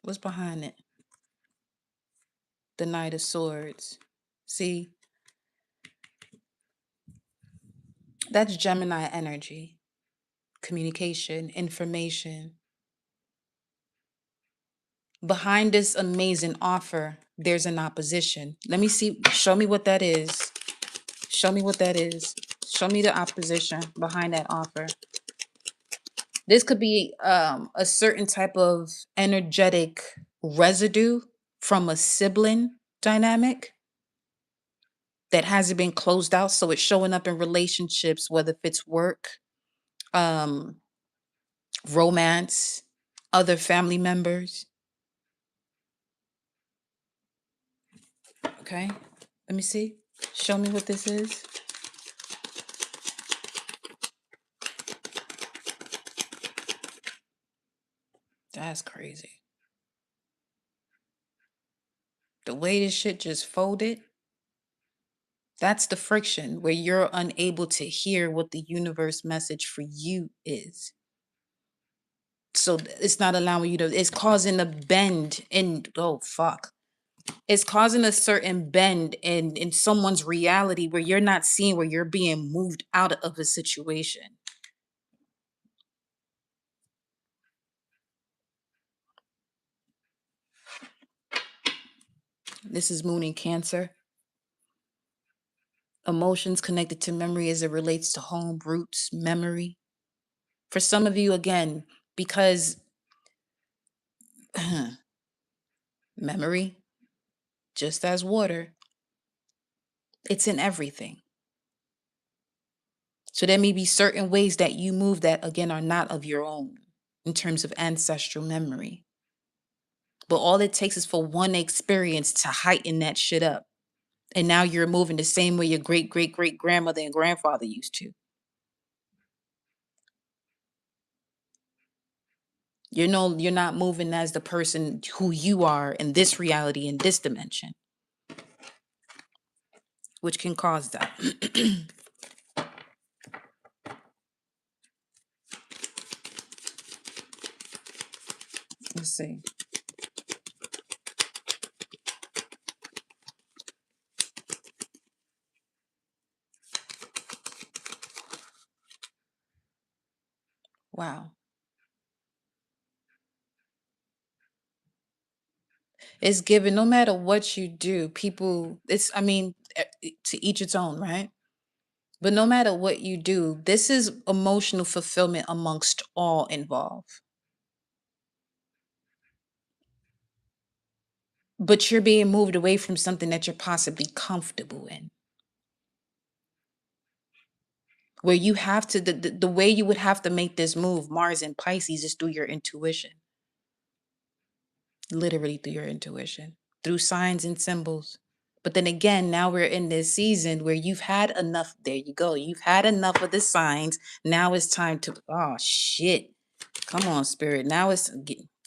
What's behind it? The Knight of Swords. See, that's Gemini energy, communication, information. Behind this amazing offer, there's an opposition. Let me see. Show me what that is. Show me what that is. Show me the opposition behind that offer. This could be a certain type of energetic residue from a sibling dynamic that hasn't been closed out. So it's showing up in relationships, whether if it's work, um, romance, other family members. Okay. Let me see. Show me what this is. That's crazy. The way this shit just folded, that's the friction where you're unable to hear what the universe message for you is. So it's not allowing you to, it's causing a bend in, oh, fuck. It's causing a certain bend in someone's reality where you're not seeing where you're being moved out of a situation. This is Moon in Cancer. Emotions connected to memory as it relates to home, roots, memory. For some of you, again, because memory, just as water, it's in everything. So there may be certain ways that you move that, again, are not of your own in terms of ancestral memory. But all it takes is for one experience to heighten that shit up. And now you're moving the same way your great great great grandmother and grandfather used to. You're not moving as the person who you are in this reality, in this dimension, which can cause that. Let's see. Wow. It's given no matter what you do, people, it's, I mean, to each its own, right? But no matter what you do, this is emotional fulfillment amongst all involved. But you're being moved away from something that you're possibly comfortable in. Where you have to, the way you would have to make this move, Mars and Pisces, is through your intuition. Literally through your intuition, through signs and symbols. But then again, now we're in this season where you've had enough. There you go. You've had enough of the signs. Now it's time to, oh shit. Come on, spirit. Now it's,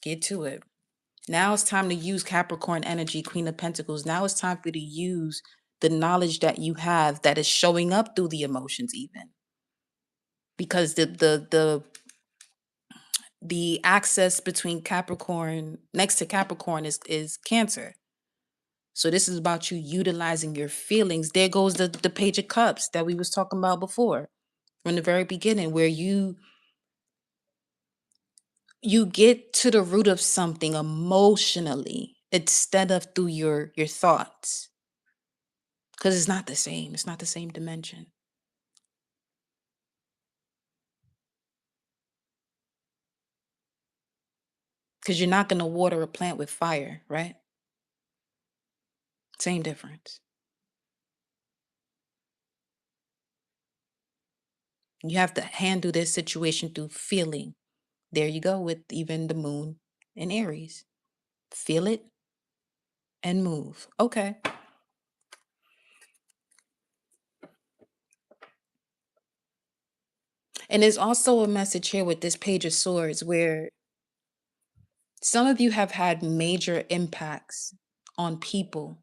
get to it. Now it's time to use Capricorn energy, Queen of Pentacles. Now it's time for you to use the knowledge that you have that is showing up through the emotions, even. Because the access between Capricorn, next to Capricorn, is Cancer. So this is about you utilizing your feelings. There goes the Page of Cups that we was talking about before from the very beginning, where you get to the root of something emotionally instead of through your thoughts. Because it's not the same. It's not the same dimension. Because you're not going to water a plant with fire, right? Same difference. You have to handle this situation through feeling. There you go with even the moon in Aries. Feel it and move. Okay. And there's also a message here with this Page of Swords where some of you have had major impacts on people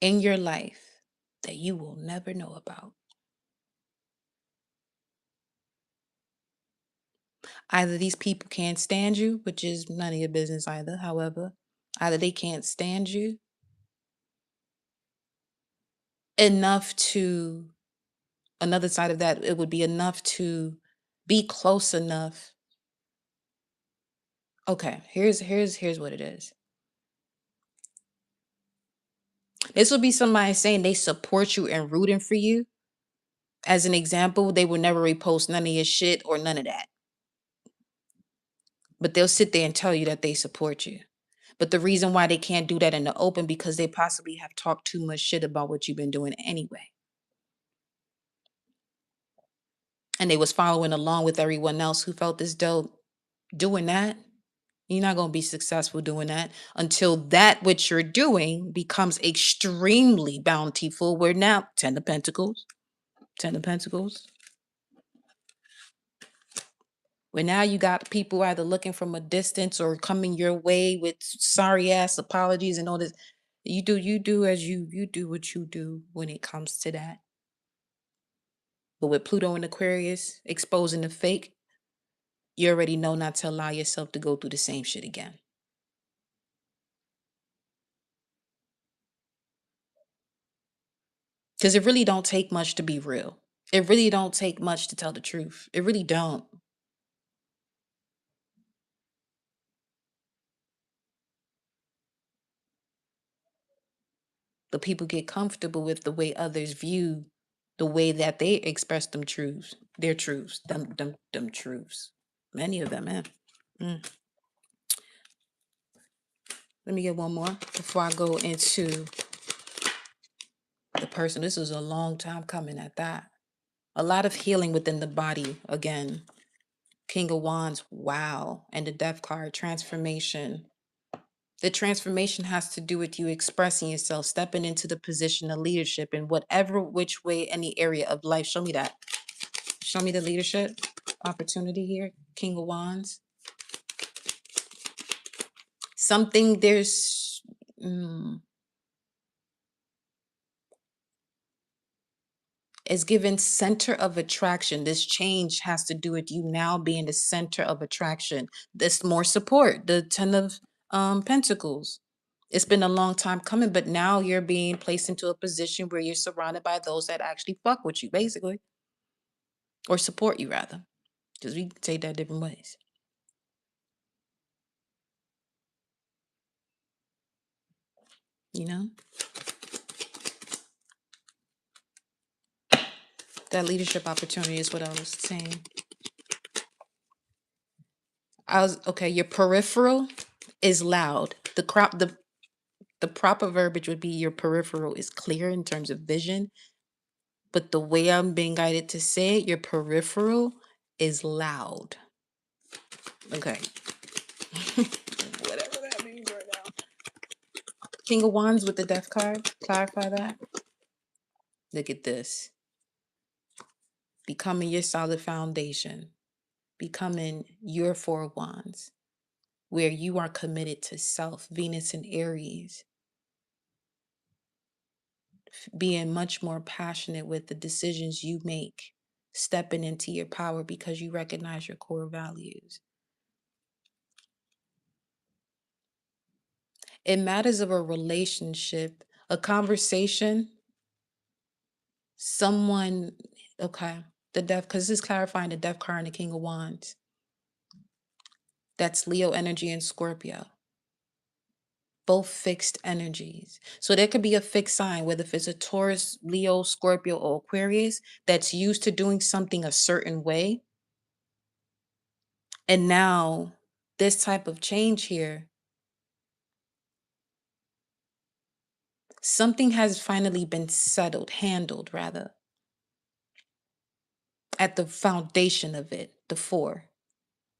in your life that you will never know about. Either these people can't stand you, which is none of your business either, however, either they can't stand you enough to, another side of that, it would be enough to be close enough. Okay, here's what it is. This will be somebody saying they support you and rooting for you. As an example, they will never repost none of your shit or none of that. But they'll sit there and tell you that they support you. But the reason why they can't do that in the open, because they possibly have talked too much shit about what you've been doing anyway. And they was following along with everyone else who felt as though doing that, you're not going to be successful doing that until that which you're doing becomes extremely bountiful. Where now, Ten of Pentacles, where now you got people either looking from a distance or coming your way with sorry ass apologies and all this. You do as you do what you do when it comes to that. But with Pluto and Aquarius exposing the fake, you already know not to allow yourself to go through the same shit again. Because it really don't take much to be real. It really don't take much to tell the truth. It really don't. But people get comfortable with the way others view the way that they express them truths, their truths, them truths. Many of them, man. Mm. Let me get one more before I go into the person. This was a long time coming at that. A lot of healing within the body again. King of Wands, wow. And the Death card, transformation. The transformation has to do with you expressing yourself, stepping into the position of leadership in whatever which way, any area of life. Show me that. Show me the leadership opportunity here. King of Wands. Something there's is given center of attraction. This change has to do with you now being the center of attraction. This more support. The Ten of Pentacles. It's been a long time coming, but now you're being placed into a position where you're surrounded by those that actually fuck with you, basically, or support you rather, because we can take that different ways. You know, that leadership opportunity is what I was saying. I was okay. Your peripheral is loud. The proper verbiage would be your peripheral is clear in terms of vision, but the way I'm being guided to say it, your peripheral is loud. Okay. Whatever that means right now. King of Wands with the Death card. Clarify that. Look at this. Becoming your solid foundation. Becoming your Four of Wands, where you are committed to self, Venus and Aries, being much more passionate with the decisions you make, stepping into your power because you recognize your core values. In matters of a relationship, a conversation, someone, okay, the death, because this is clarifying the death card and the King of Wands. That's Leo energy and Scorpio. Both fixed energies. So there could be a fixed sign, whether if it's a Taurus, Leo, Scorpio, or Aquarius, that's used to doing something a certain way. And now this type of change here, something has finally been settled, handled rather, at the foundation of it, the four,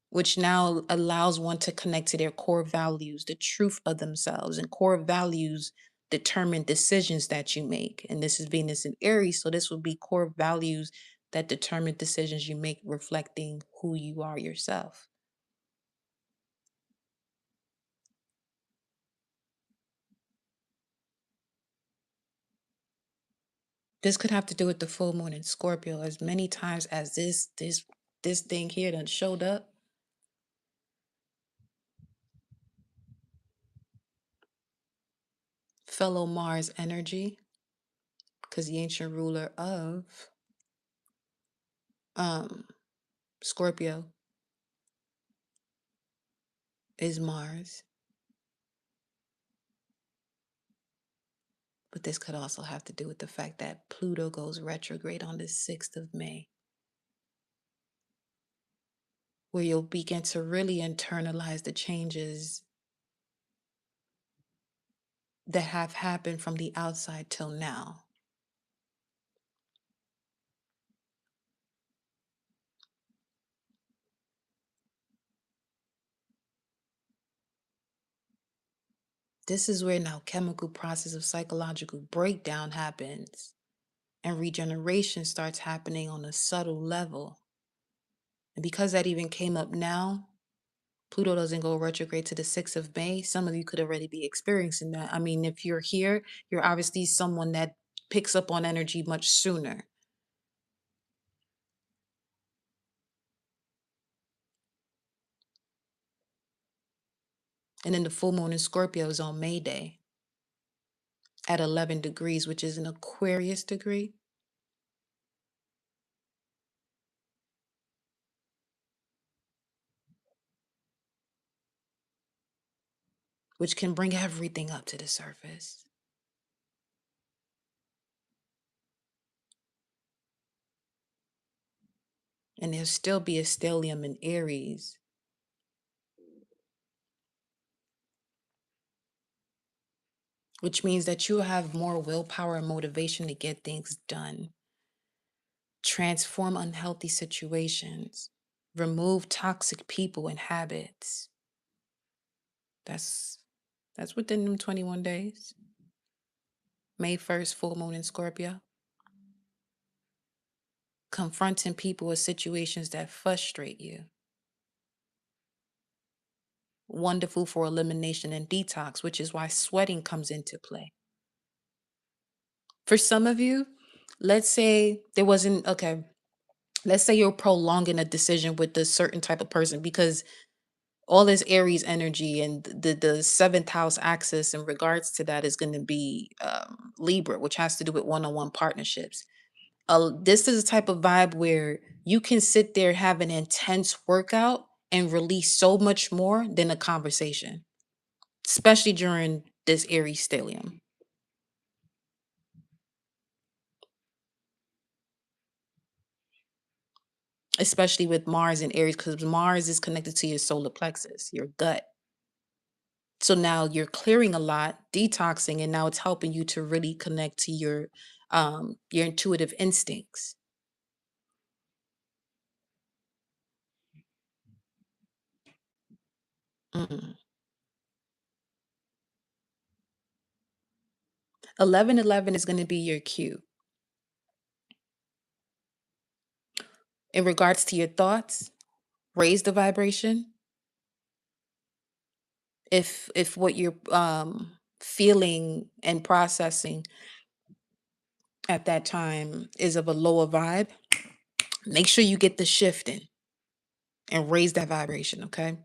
which now allows one to connect to their core values, the truth of themselves. And core values determine decisions that you make. And this is Venus in Aries. So this would be core values that determine decisions you make, reflecting who you are yourself. This could have to do with the full moon in Scorpio. As many times as this thing here done showed up, fellow Mars energy, because the ancient ruler of um Scorpio is Mars. But this could also have to do with the fact that Pluto goes retrograde on the 6th of May, where you'll begin to really internalize the changes that have happened from the outside till now. This is where now chemical process of psychological breakdown happens and regeneration starts happening on a subtle level. And because that even came up now, Pluto doesn't go retrograde to the 6th of May. Some of you could already be experiencing that. I mean, if you're here, you're obviously someone that picks up on energy much sooner. And then the full moon in Scorpio is on May Day at 11 degrees, which is an Aquarius degree. Which can bring everything up to the surface. And there'll still be a stellium in Aries. Which means that you have more willpower and motivation to get things done. Transform unhealthy situations. Remove toxic people and habits. That's within them 21 days. May 1st, full moon in Scorpio. Confronting people with situations that frustrate you. Wonderful for elimination and detox, which is why sweating comes into play. For some of you, let's say there wasn't, okay, let's say you're prolonging a decision with a certain type of person because all this Aries energy and the seventh house axis in regards to that is going to be Libra, which has to do with one-on-one partnerships. This is a type of vibe where you can sit there, have an intense workout and release so much more than a conversation, especially during this Aries stellium. Especially with Mars and Aries, because Mars is connected to your solar plexus, your gut. So now you're clearing a lot, detoxing, and now it's helping you to really connect to your intuitive instincts. Mm. 1111 is going to be your cue in regards to your thoughts. Raise the vibration. If what you're feeling and processing at that time is of a lower vibe, make sure you get the shift in and raise that vibration, okay?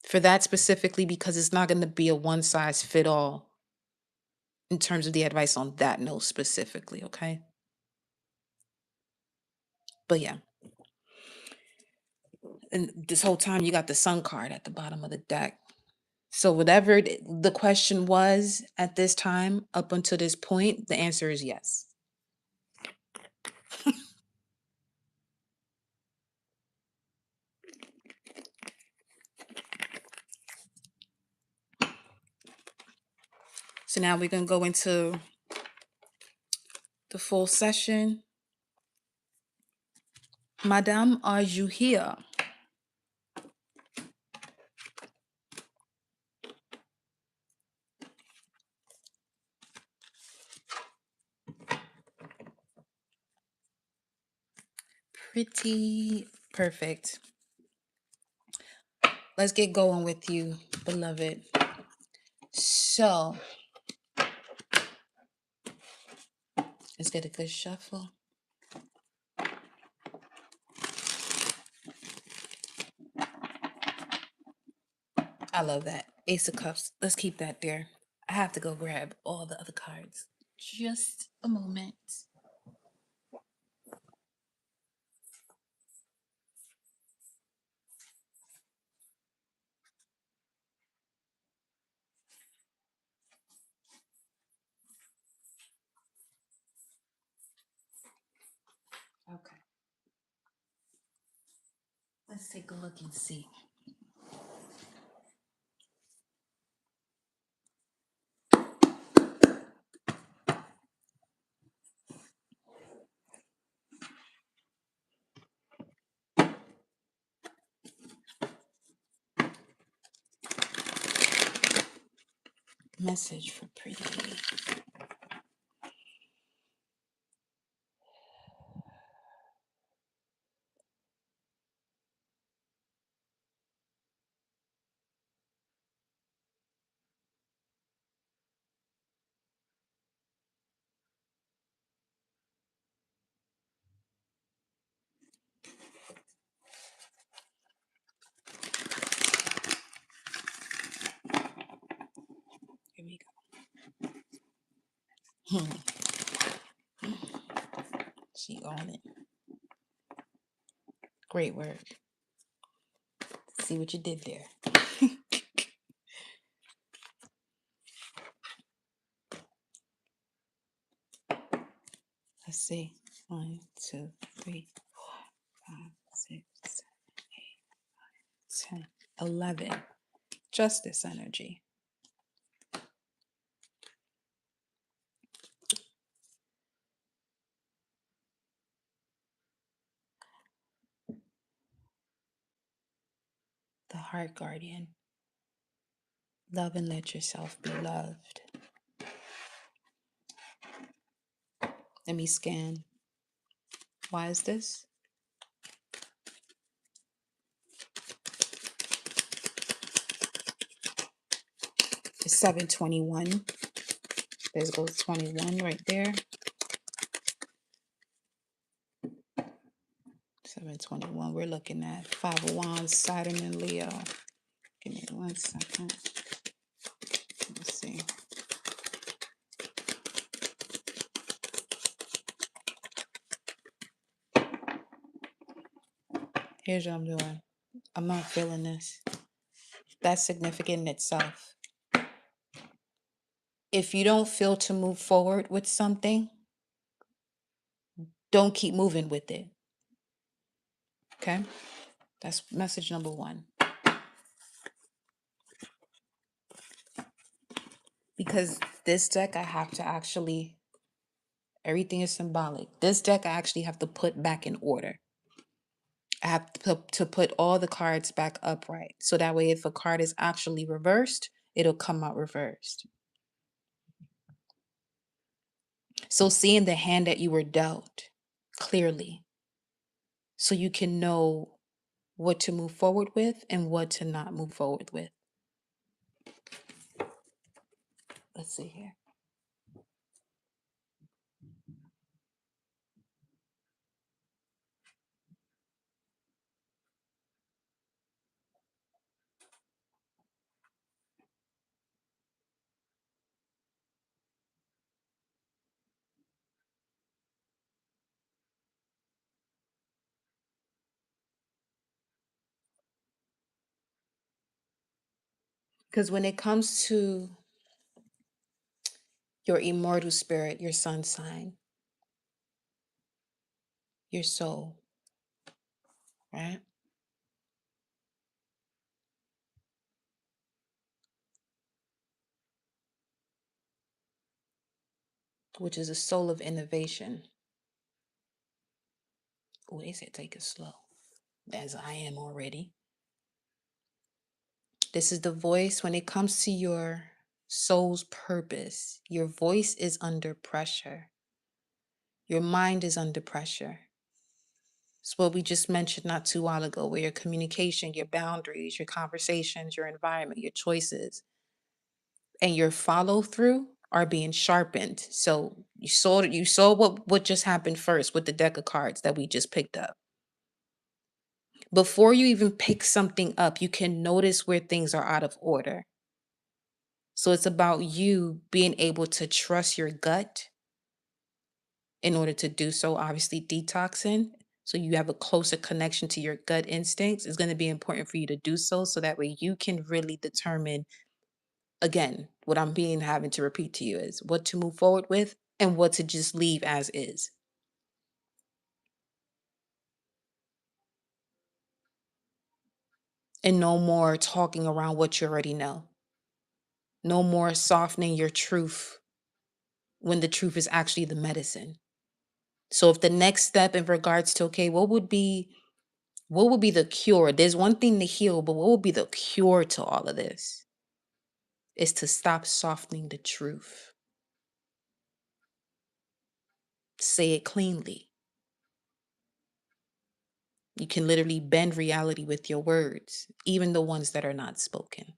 For that specifically, because it's not going to be a one size fit all in terms of the advice on that note specifically, okay? But yeah, and this whole time you got the sun card at the bottom of the deck. So whatever the question was at this time, up until this point, the answer is yes. So now we're going to go into the full session. Madame, are you here? Pretty perfect. Let's get going with you, beloved. So let's get a good shuffle. I love that. Ace of Cups. Let's keep that there. I have to go grab all the other cards. Just a moment. Okay. Let's take a look and see. Message for Pretty. Here we go. She on it. Great work. See what you did there. Let's see. 1, 2, 3, 4, 5, 6, 7, 8, 9, 10, 11. Justice energy. The Heart Guardian. Love and let yourself be loved. Let me scan. Why is this? It's 721. There goes 21 right there. 721. We're looking at 5 of Wands, Saturn, and Leo. Give me 1 second. Let's see. Here's what I'm doing. I'm not feeling this. That's significant in itself. If you don't feel to move forward with something, don't keep moving with it. Okay? That's message number one. Because this deck, I have to actually, everything is symbolic. This deck, I actually have to put back in order. I have to put all the cards back upright. So that way, if a card is actually reversed, it'll come out reversed. So seeing the hand that you were dealt clearly, so you can know what to move forward with and what to not move forward with. Let's see here. Because when it comes to your immortal spirit, your sun sign, your soul, right? Which is a soul of innovation. Oh, they said take it slow, as I am already. This is the voice when it comes to your soul's purpose. Your voice is under pressure. Your mind is under pressure. It's what we just mentioned not too while ago, where your communication, your boundaries, your conversations, your environment, your choices, and your follow through are being sharpened. So you saw what just happened first with the deck of cards that we just picked up. Before you even pick something up, you can notice where things are out of order. So it's about you being able to trust your gut in order to do so, obviously detoxing. So you have a closer connection to your gut instincts. It's going to be important for you to do so that way you can really determine, again, what I'm being having to repeat to you is what to move forward with and what to just leave as is. And no more talking around what you already know. No more softening your truth when the truth is actually the medicine. So if the next step in regards to, okay, what would be the cure? There's one thing to heal, but what would be the cure to all of this? Is to stop softening the truth. Say it cleanly. You can literally bend reality with your words, even the ones that are not spoken.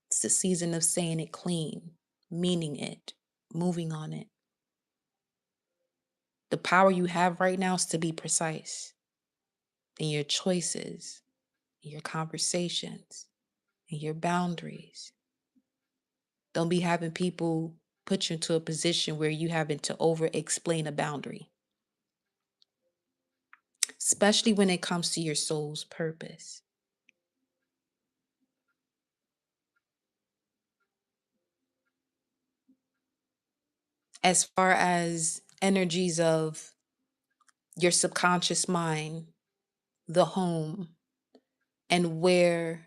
It's the season of saying it clean, meaning it, moving on it. The power you have right now is to be precise in your choices, in your conversations, in your boundaries. Don't be having people put you into a position where you having to over explain a boundary, especially when it comes to your soul's purpose. As far as energies of your subconscious mind, the home, and where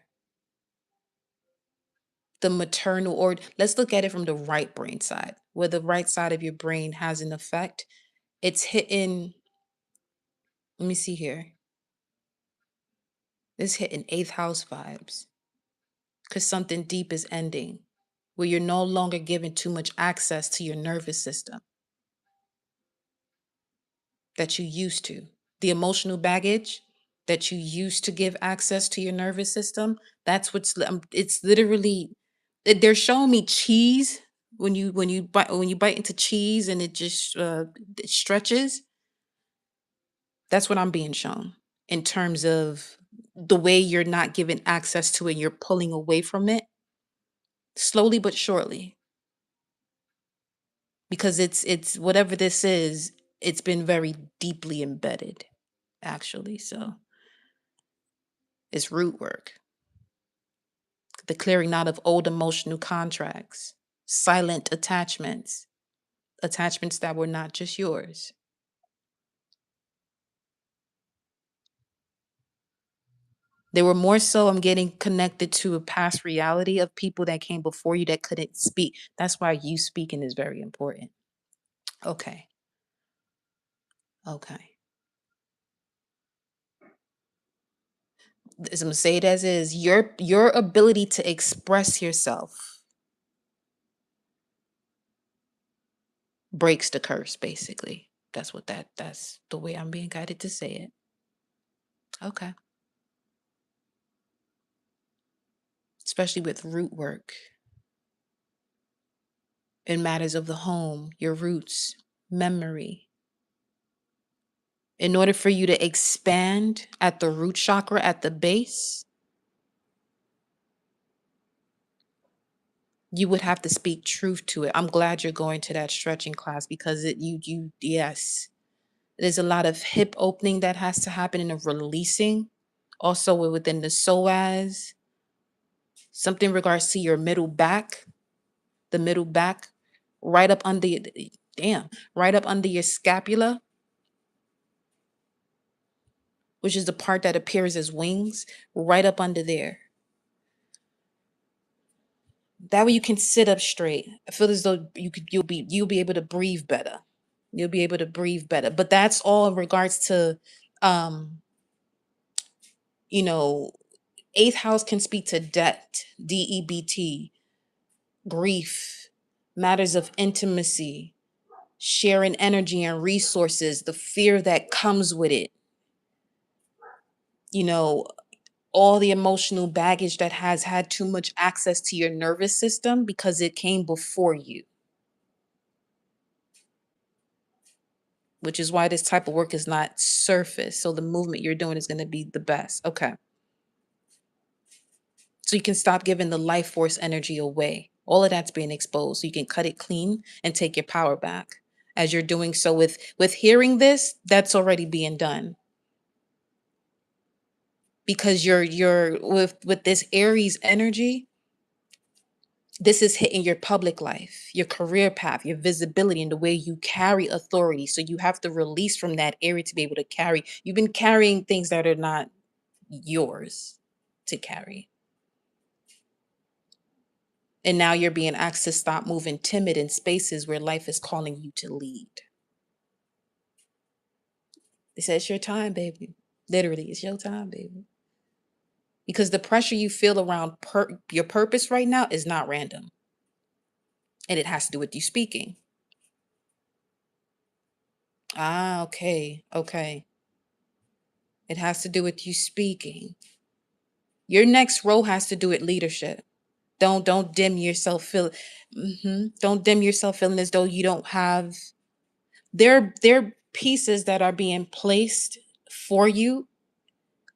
the maternal, or let's look at it from the right brain side, where the right side of your brain has an effect. It's hitting, let me see here. It's hitting eighth house vibes because something deep is ending where you're no longer given too much access to your nervous system that you used to. The emotional baggage that you used to give access to your nervous system, that's it's literally they're showing me cheese when you bite into cheese and it just it stretches. That's what I'm being shown in terms of the way you're not given access to it, you're pulling away from it slowly but surely, because it's whatever this is, It's been very deeply embedded, actually. So it's root work, the clearing out of old emotional contracts, silent attachments, attachments that were not just yours. They were more so, I'm getting connected to a past reality of people that came before you that couldn't speak. That's why you speaking is very important. Okay. Okay. As I'm gonna say it as is, your ability to express yourself breaks the curse, basically. That's the way I'm being guided to say it. Okay. Especially with root work in matters of the home, your roots, memory. In order for you to expand at the root chakra at the base, you would have to speak truth to it. I'm glad you're going to that stretching class because yes. There's a lot of hip opening that has to happen in a releasing. Also within the psoas, something in regards to your middle back, the middle back, right up under damn, right up under your scapula, which is the part that appears as wings, right up under there. That way you can sit up straight. I feel as though you'll be able to breathe better. You'll be able to breathe better. But that's all in regards to um, you know, eighth house can speak to debt, DEBT, grief, matters of intimacy, sharing energy and resources, the fear that comes with it, you know, all the emotional baggage that has had too much access to your nervous system because it came before you, which is why this type of work is not surface. So the movement you're doing is going to be the best. Okay. So you can stop giving the life force energy away. All of that's being exposed. So you can cut it clean and take your power back. As you're doing so with hearing this, that's already being done. Because you're with this Aries energy, this is hitting your public life, your career path, your visibility, and the way you carry authority. So you have to release from that area to be able to carry. You've been carrying things that are not yours to carry. And now you're being asked to stop moving timid in spaces where life is calling you to lead. They said, it's your time, baby. Literally, it's your time, baby. Because the pressure you feel around your purpose right now is not random. And it has to do with you speaking. Ah, okay. Okay. It has to do with you speaking. Your next role has to do with leadership. Don't dim yourself don't dim yourself feeling as though you don't have there pieces that are being placed for you.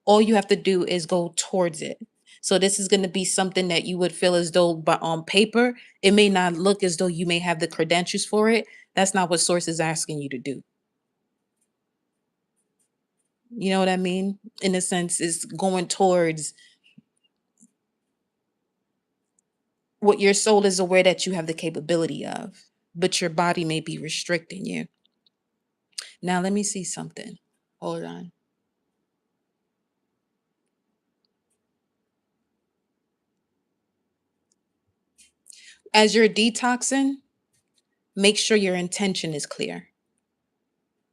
All you have to do is go towards it. So this is going to be something that you would feel as though, but on paper, it may not look as though you may have the credentials for it. That's not what source is asking you to do. You know what I mean? In a sense, is going towards what your soul is aware that you have the capability of, but your body may be restricting you. Now, let me see something. Hold on. As you're detoxing, make sure your intention is clear.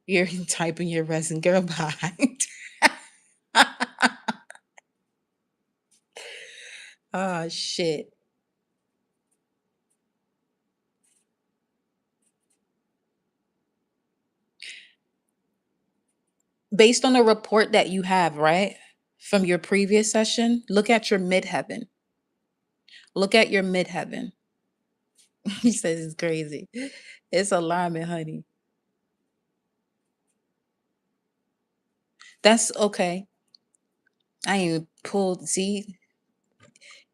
You're typing your resin, girl, behind. Oh, shit. Based on the report that you have, right? From your previous session, look at your midheaven. Look at your midheaven. He says it's crazy. It's alarming, honey. That's okay. I ain't even pulled. See,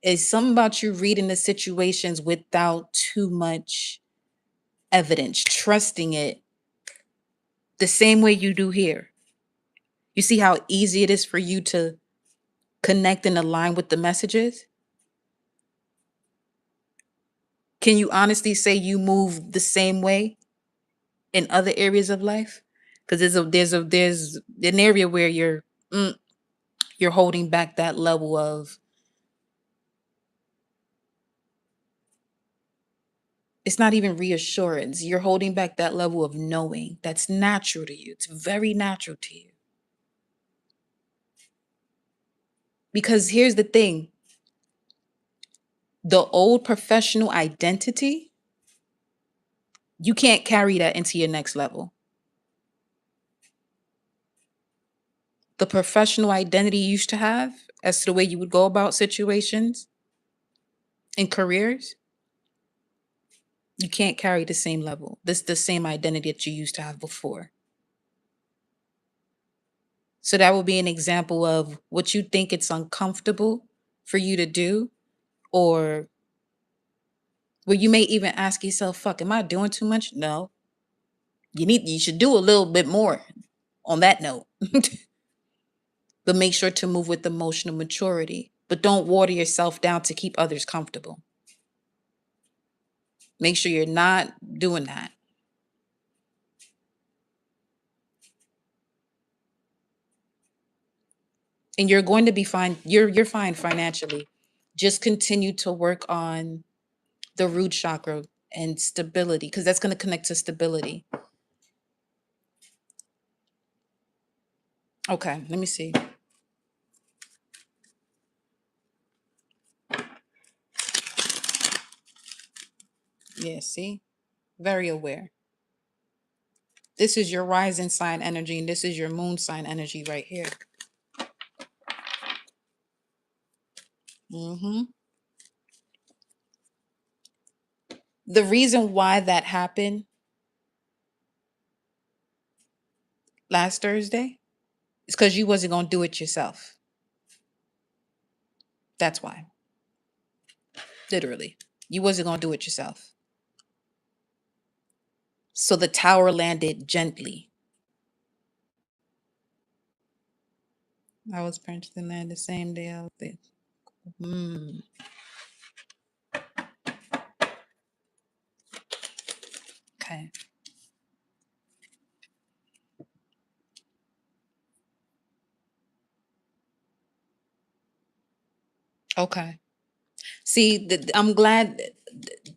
it's something about you reading the situations without too much evidence, trusting it the same way you do here. You see how easy it is for you to connect and align with the messages? Can you honestly say you move the same way in other areas of life? Because there's an area where mm, you're holding back that level of, it's not even reassurance. You're holding back that level of knowing that's natural to you. It's very natural to you. Because here's the thing, the old professional identity, you can't carry that into your next level. The professional identity you used to have as to the way you would go about situations and careers, you can't carry the same level. This the same identity that you used to have before. So that would be an example of what you think it's uncomfortable for you to do, or where you may even ask yourself, fuck, am I doing too much? No. You should do a little bit more on that note. But make sure to move with emotional maturity. But don't water yourself down to keep others comfortable. Make sure you're not doing that. And you're going to be fine. You're fine financially. Just continue to work on the root chakra and stability, because that's going to connect to stability. Okay, let me see. Yeah, see? Very aware. This is your rising sign energy, and this is your moon sign energy right here. hmm The reason why that happened last Thursday is because you wasn't going to do it yourself. That's why. Literally. You wasn't going to do it yourself. So the tower landed gently. I was purchased in land the same day I was there. Mm, okay. Okay. See, I'm glad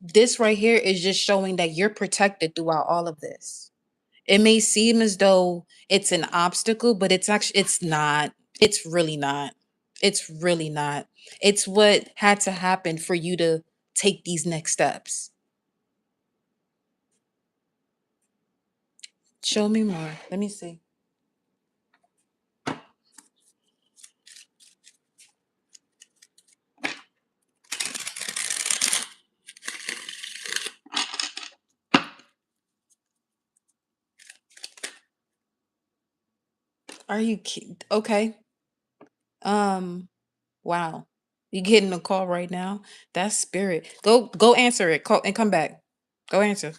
this right here is just showing that you're protected throughout all of this. It may seem as though it's an obstacle, but it's not. It's really not. It's really not. It's what had to happen for you to take these next steps. Show me more. Let me see. Are you kidding? Okay. Um, wow. You getting a call right now? That's spirit. Go answer it. Call and come back. Go answer.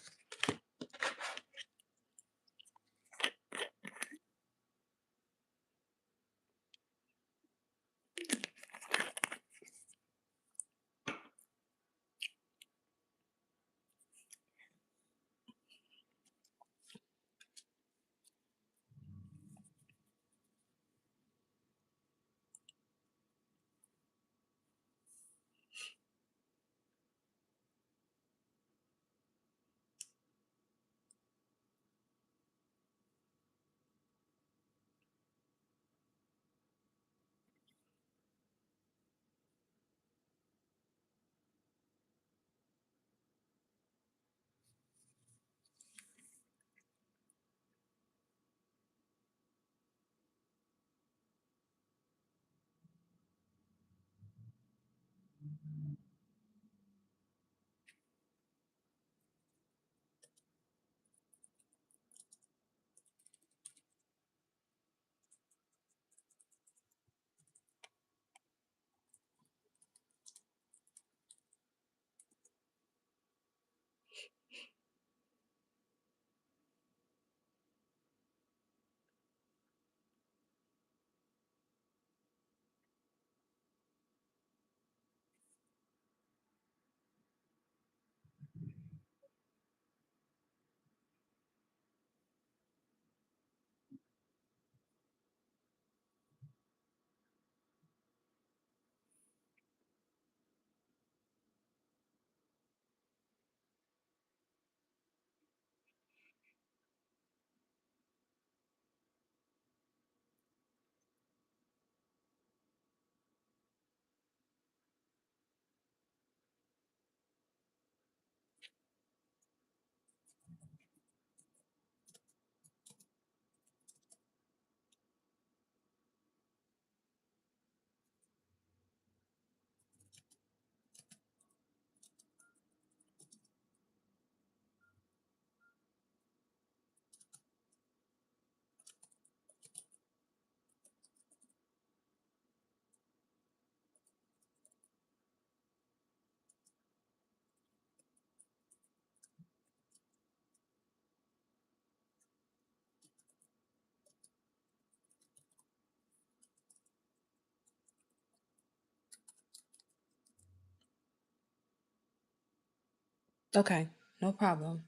Okay, no problem.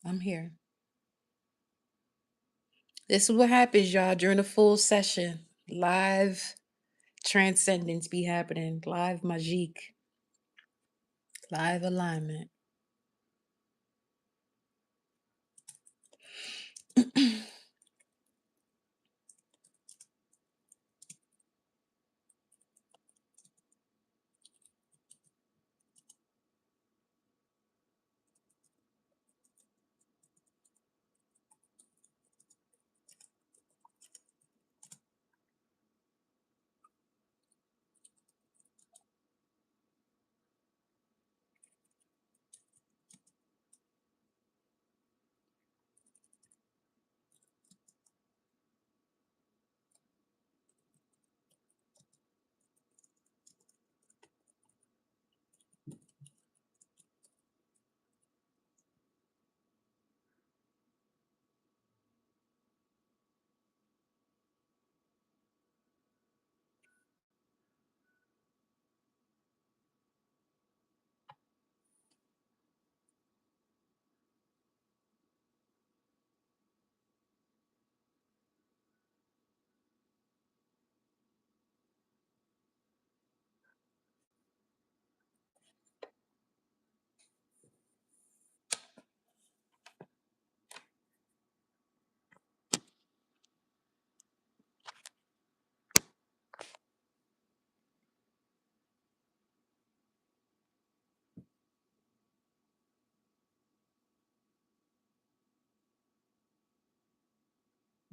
I'm here. This is what happens, y'all, during a full session. Live transcendence be happening. Live magique. Live alignment.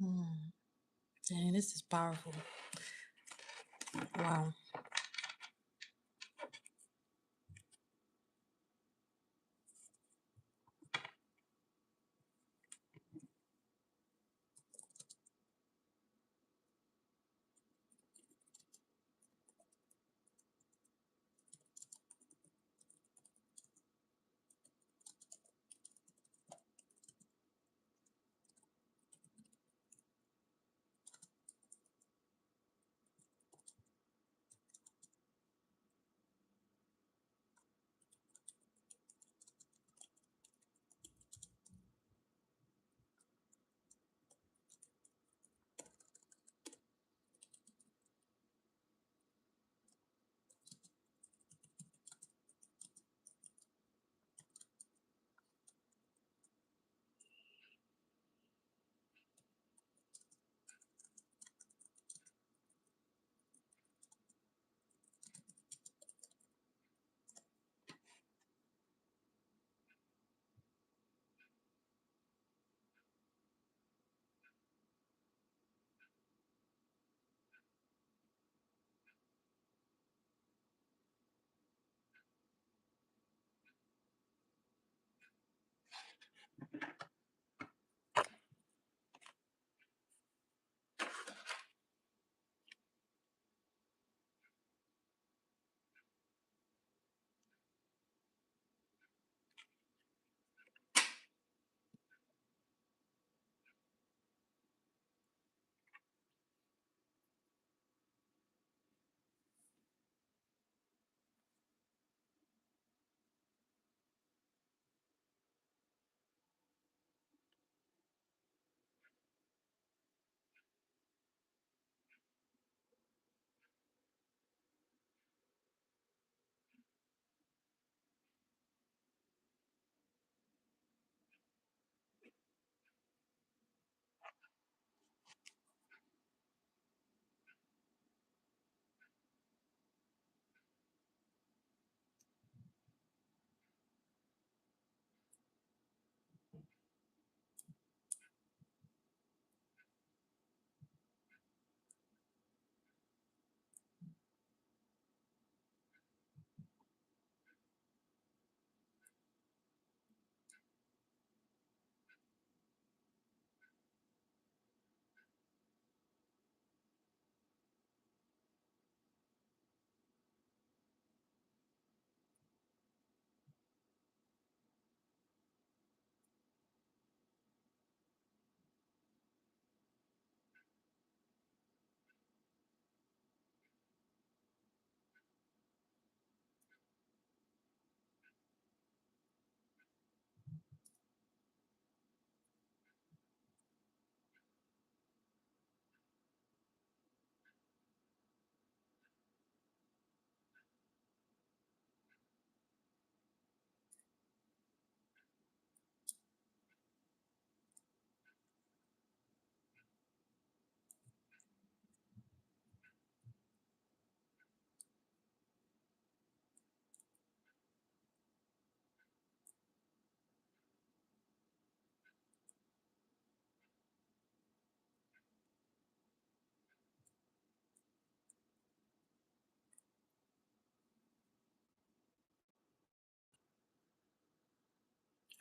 Hmm. Dang, this is powerful. Wow.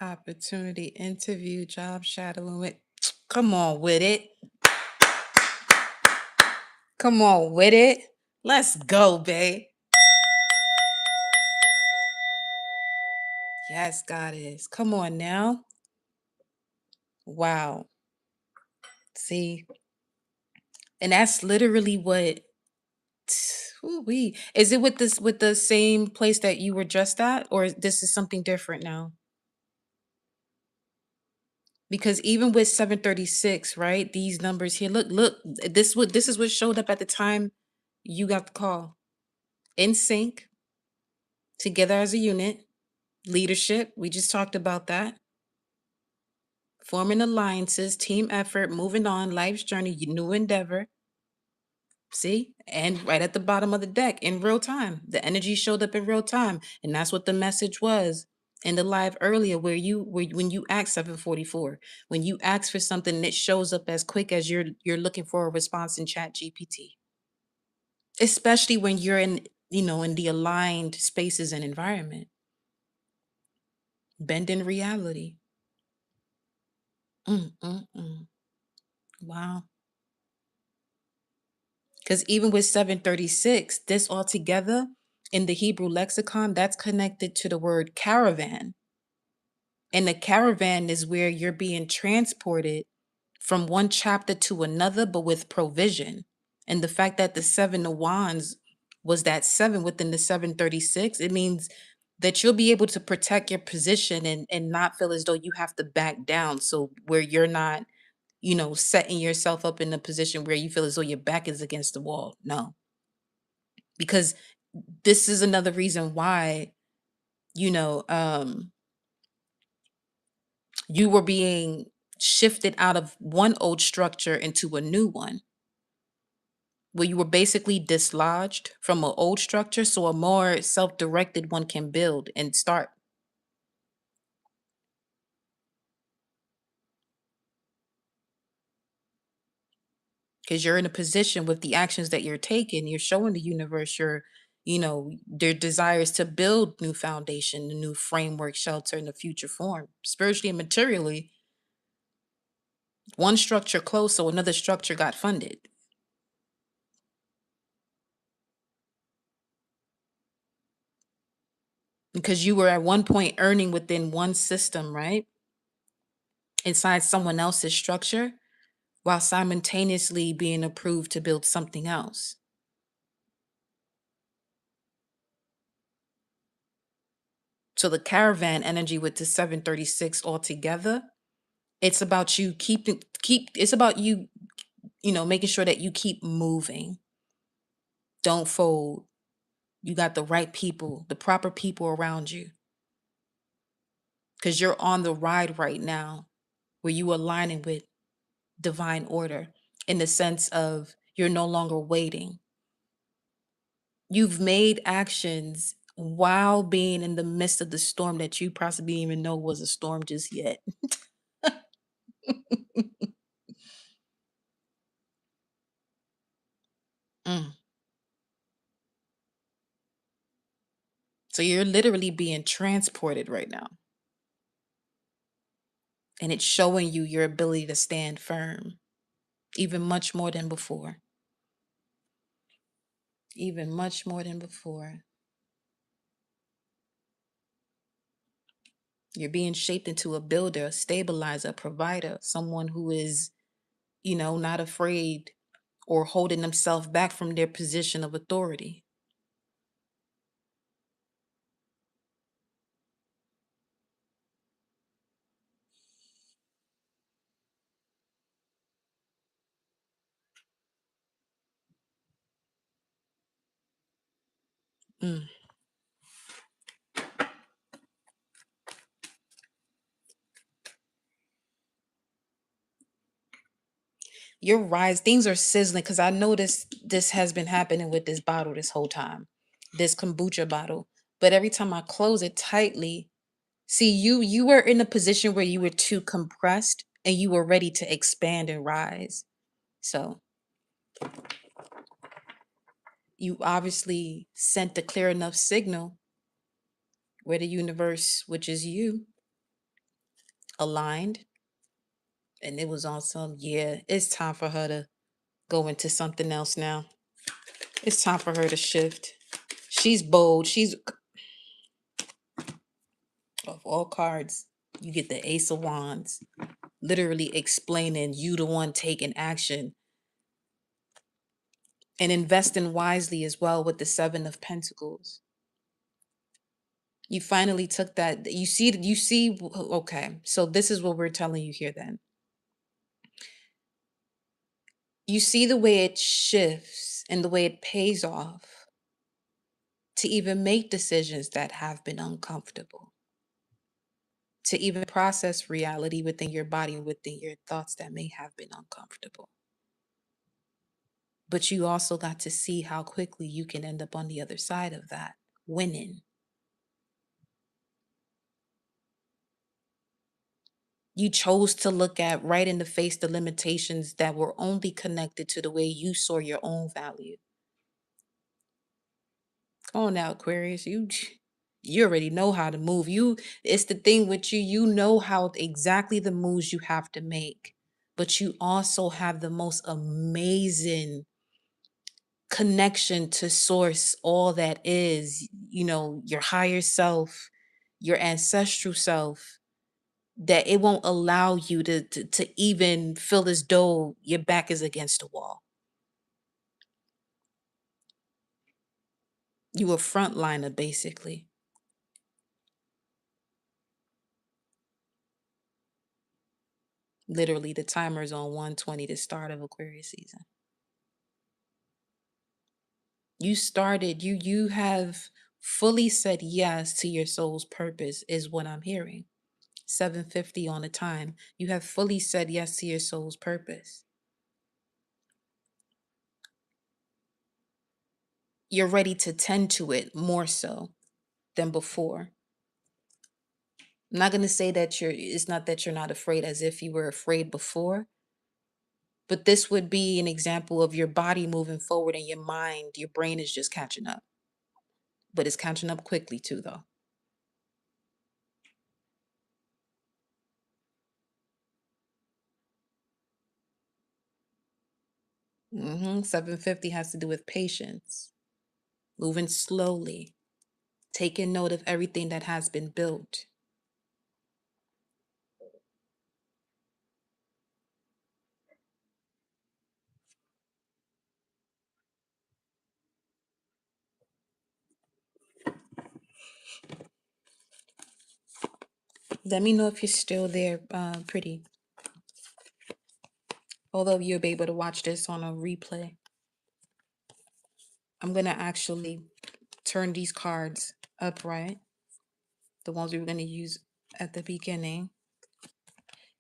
Opportunity, interview, job shadowing it. Come on with it. Come on with it. Let's go, babe. Yes, God is. Come on now. Wow. See, and that's literally what. We is it with this with the same place that you were just at, or this is something different now? Because even with 736, right? These numbers here, look, this is what showed up at the time you got the call. In sync, together as a unit, leadership, we just talked about that. Forming alliances, team effort, moving on, life's journey, new endeavor. See? And right at the bottom of the deck in real time. The energy showed up in real time. And that's what the message was in the live earlier where when you ask 744, when you ask for something that shows up as quick as you're looking for a response in Chat GPT. Especially when you're in the aligned spaces and environment. Bending reality. Mm, mm, mm. Wow. Because even with 736, this altogether in the Hebrew lexicon, that's connected to the word caravan. And the caravan is where you're being transported from one chapter to another, but with provision. And the fact that the seven of wands was that seven within the 736, it means that you'll be able to protect your position and not feel as though you have to back down. So where you're not, setting yourself up in a position where you feel as though your back is against the wall. No, because this is another reason why, you know, um, you were being shifted out of one old structure into a new one, where you were basically dislodged from an old structure so a more self-directed one can build and start. Because you're in a position with the actions that you're taking, you're showing the universe their desires to build new foundation, a new framework, shelter in the future form, spiritually and materially. One structure closed, so another structure got funded. Because you were at one point earning within one system, right? Inside someone else's structure, while simultaneously being approved to build something else. So the caravan energy with the 736 altogether, it's about you it's about you, making sure that you keep moving. Don't fold. You got the right people, the proper people around you. Because you're on the ride right now where you aligning with divine order in the sense of you're no longer waiting. You've made actions while being in the midst of the storm that you possibly didn't even know was a storm just yet. Mm. So you're literally being transported right now. And it's showing you your ability to stand firm, even much more than before. Even much more than before. You're being shaped into a builder, a stabilizer, a provider, someone who is, not afraid or holding themselves back from their position of authority. Mm. Your rise, things are sizzling because I noticed this has been happening with this bottle this whole time, this kombucha bottle. But every time I close it tightly, see you were in a position where you were too compressed and you were ready to expand and rise. So you obviously sent a clear enough signal where the universe, which is you, aligned, and it was on some, yeah, it's time for her to go into something else now. It's time for her to shift. She's bold. She's, of all cards, you get the Ace of Wands, literally explaining you the one taking action and investing wisely as well with the Seven of Pentacles. You finally took that. You see, okay. So this is what we're telling you here then. You see the way it shifts and the way it pays off to even make decisions that have been uncomfortable, to even process reality within your body and within your thoughts that may have been uncomfortable. But you also got to see how quickly you can end up on the other side of that, winning. You chose to look at right in the face the limitations that were only connected to the way you saw your own value. Come on now, Aquarius. You already know how to move. It's the thing with you, you know how exactly the moves you have to make. But you also have the most amazing connection to source, all that is, your higher self, your ancestral self, that it won't allow you to even feel as though your back is against a wall. You a frontliner, basically. Literally, the timer's on 120, the start of Aquarius season. You have fully said yes to your soul's purpose, is what I'm hearing. 7:50 on the time. You have fully said yes to your soul's purpose. You're ready to tend to it more so than before. I'm not going to say that it's not that you're not afraid as if you were afraid before, but this would be an example of your body moving forward and your mind, your brain is just catching up. But it's catching up quickly too, though. 750 has to do with patience, moving slowly, taking note of everything that has been built. Let me know if you're still there, pretty. Although you'll be able to watch this on a replay. I'm going to actually turn these cards upright, the ones we were going to use at the beginning.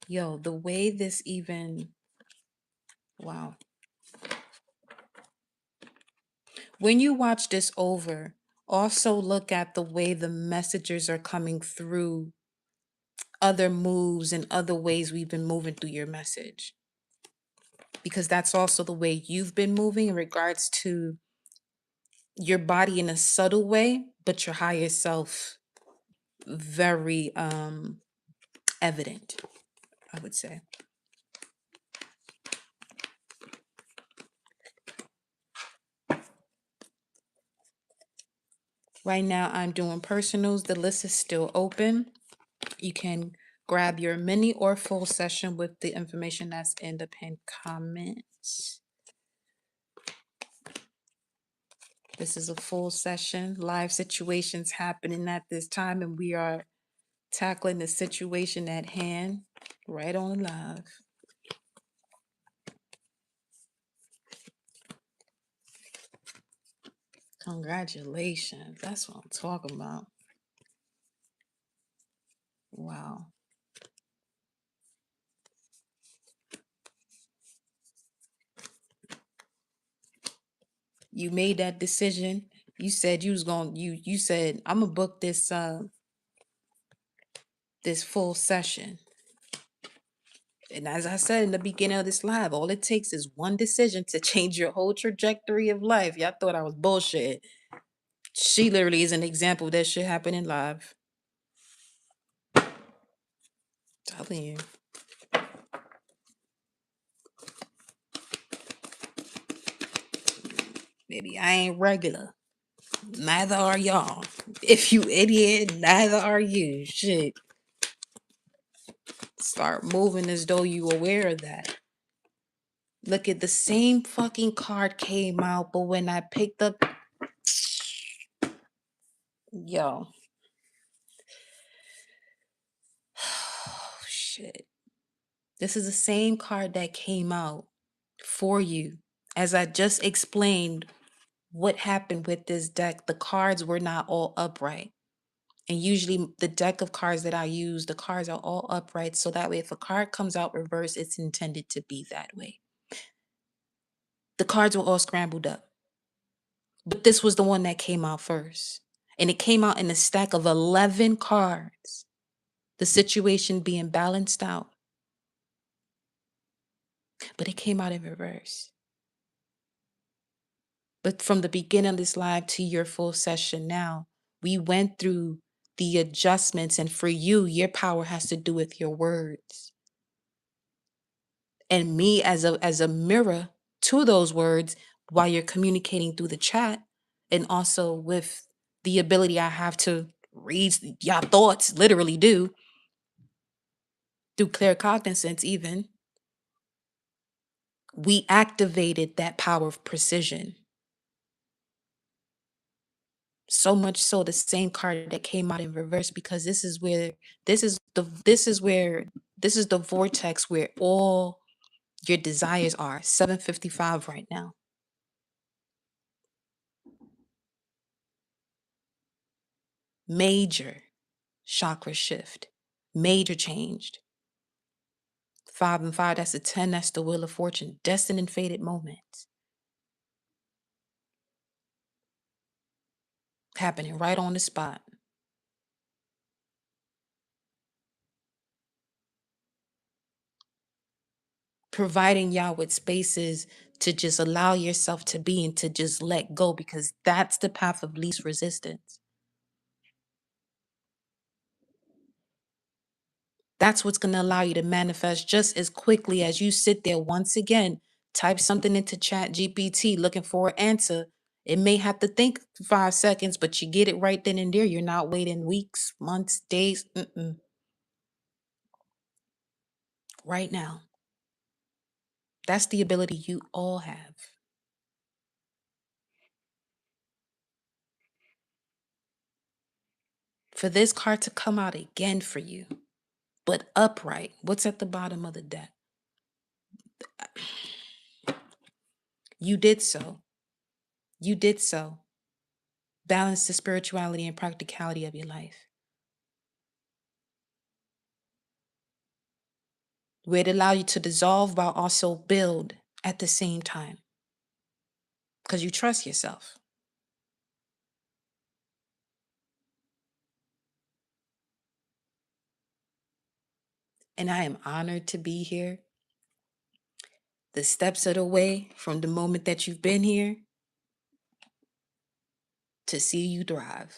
Yo, the way this even, wow. When you watch this over, also look at the way the messages are coming through other moves and other ways we've been moving through your message. Because that's also the way you've been moving in regards to your body in a subtle way, but your higher self very evident, I would say. Right now I'm doing personals. The list is still open. You can grab your mini or full session with the information that's in the pinned comments. This is a full session, live situations happening at this time, and we are tackling the situation at hand right on live. Congratulations. That's what I'm talking about. Wow. You made that decision. You said you was going you said I'm gonna book this this full session. And as I said in the beginning of this live, all it takes is one decision to change your whole trajectory of life. Y'all thought I was bullshit. She literally is an example of that shit happening live. telling you. Baby, I ain't regular. Neither are y'all. If you idiot, neither are you. Shit. Start moving as though you aware of that. Look at the same fucking card came out, but when I picked up, yo, shit. This is the same card that came out for you. As I just explained what happened with this deck, the cards were not all upright. And usually the deck of cards that I use, the cards are all upright. So that way, if a card comes out reverse, it's intended to be that way. The cards were all scrambled up. But this was the one that came out first. And it came out in a stack of 11 cards. The situation being balanced out. But it came out in reverse. But from the beginning of this live to your full session now, we went through the adjustments. And for you, your power has to do with your words. And me as a mirror to those words while you're communicating through the chat, and also with the ability I have to read your thoughts, literally do, through claircognizance even, we activated that power of precision. So much so the same card that came out in reverse, because this is the vortex where all your desires are. 7:55 right now. Major chakra shift. Major changed. 5 and 5, that's a 10, that's the wheel of fortune. Destined and fated moments. Happening right on the spot. Providing y'all with spaces to just allow yourself to be and to just let go, because that's the path of least resistance. That's what's going to allow you to manifest just as quickly as you sit there once again, type something into Chat GPT looking for an answer. It may have to think 5 seconds, but you get it right then and there. You're not waiting weeks, months, days. Right now. That's the ability you all have. For this card to come out again for you, but upright. What's at the bottom of the deck? You did so. You did so. Balance the spirituality and practicality of your life. Where it allows you to dissolve while also build at the same time. Because you trust yourself. And I am honored to be here. The steps of the way from the moment that you've been here to see you thrive.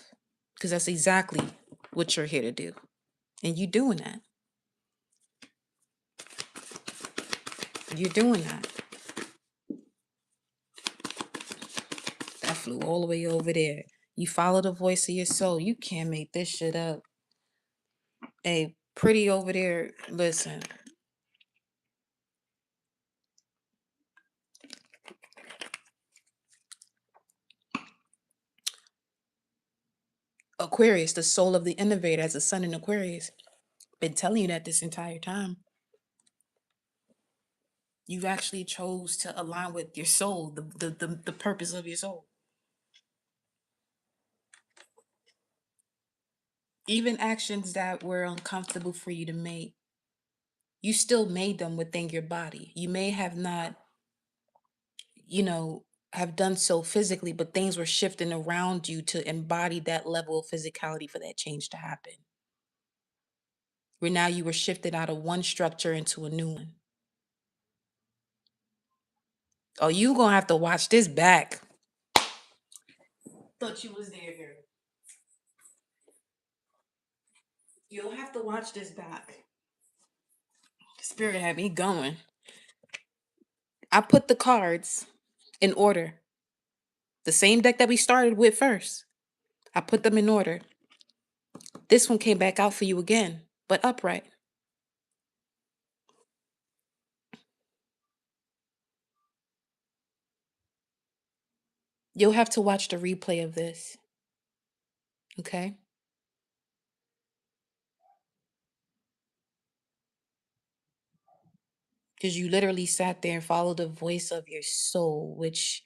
Because that's exactly what you're here to do. And you're doing that. You're doing that. That flew all the way over there. You follow the voice of your soul. You can't make this shit up. Hey, pretty over there, listen. Aquarius, the soul of the innovator, as a sun in Aquarius. Been telling you that this entire time. You actually chose to align with your soul, the purpose of your soul. Even actions that were uncomfortable for you to make, you still made them within your body. You may have not, have done so physically, but things were shifting around you to embody that level of physicality for that change to happen. Where now you were shifted out of one structure into a new one. Oh, you gonna have to watch this back. Thought you was there, girl. You'll have to watch this back. Spirit had me going. I put the cards in order. The same deck that we started with first. I put them in order. This one came back out for you again, but upright. You'll have to watch the replay of this, okay? Because you literally sat there and followed the voice of your soul, which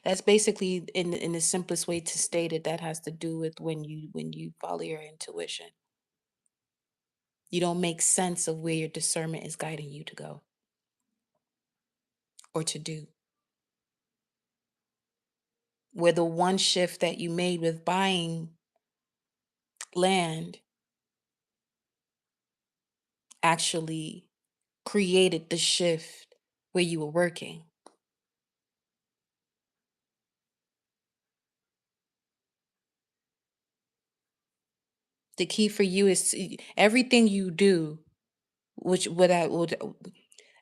that's basically in the simplest way to state it, that has to do with when you follow your intuition. You don't make sense of where your discernment is guiding you to go or to do. Where the one shift that you made with buying land actually created the shift where you were working. The key for you is everything you do, which what I would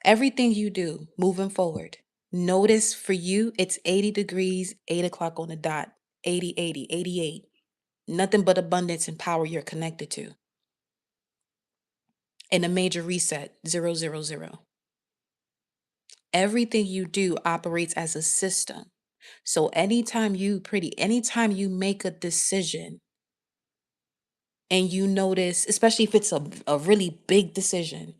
everything you do moving forward. Notice for you, it's 80 degrees, 8 o'clock on the dot, 80, 80, 88. Nothing but abundance and power you're connected to. And a major reset, 000. Everything you do operates as a system. So anytime you make a decision and you notice, especially if it's a really big decision,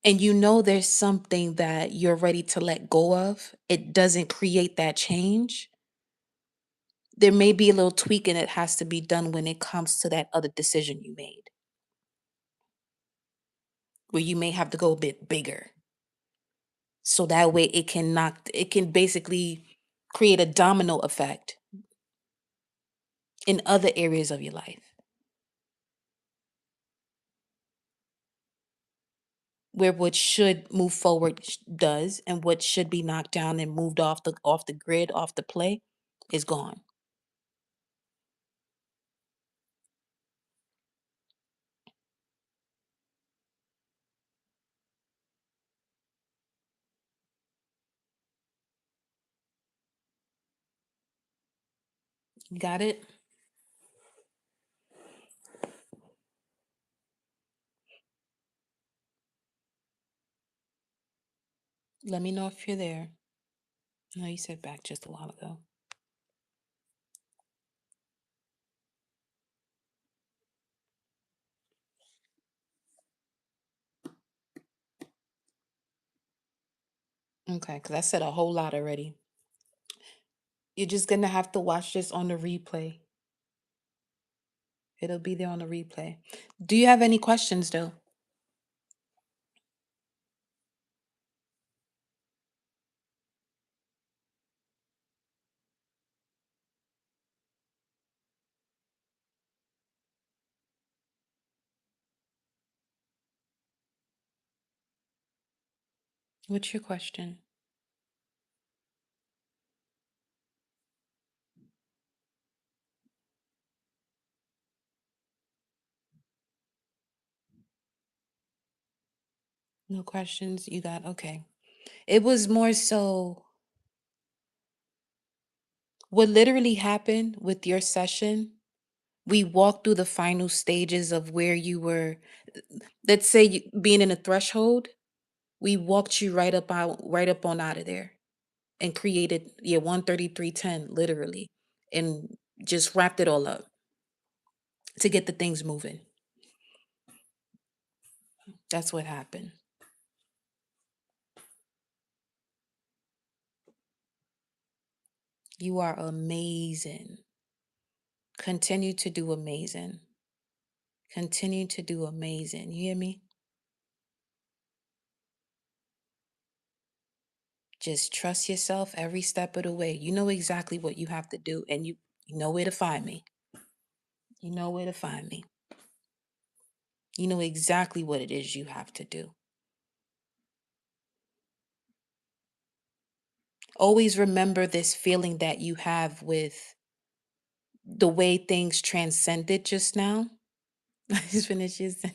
and you know there's something that you're ready to let go of, it doesn't create that change. There may be a little tweaking that has to be done when it comes to that other decision you made, where you may have to go a bit bigger. So that way it can basically create a domino effect in other areas of your life. Where what should move forward does, and what should be knocked down and moved off the grid, off the play, is gone. You got it? Let me know if you're there. No, you said back just a while ago. Okay, because I said a whole lot already. You're just gonna have to watch this on the replay. It'll be there on the replay. Do you have any questions though? What's your question? No questions? You got okay. It was more so what literally happened with your session. We walked through the final stages of where you were. Let's say being in a threshold, we walked you right up on out of there, and created 13310 literally, and just wrapped it all up to get the things moving. That's what happened. You are amazing. Continue to do amazing. Continue to do amazing. You hear me? Just trust yourself every step of the way. You know exactly what you have to do, and you know where to find me. You know where to find me. You know exactly what it is you have to do. Always remember this feeling that you have with The way things transcended just now. I just finished just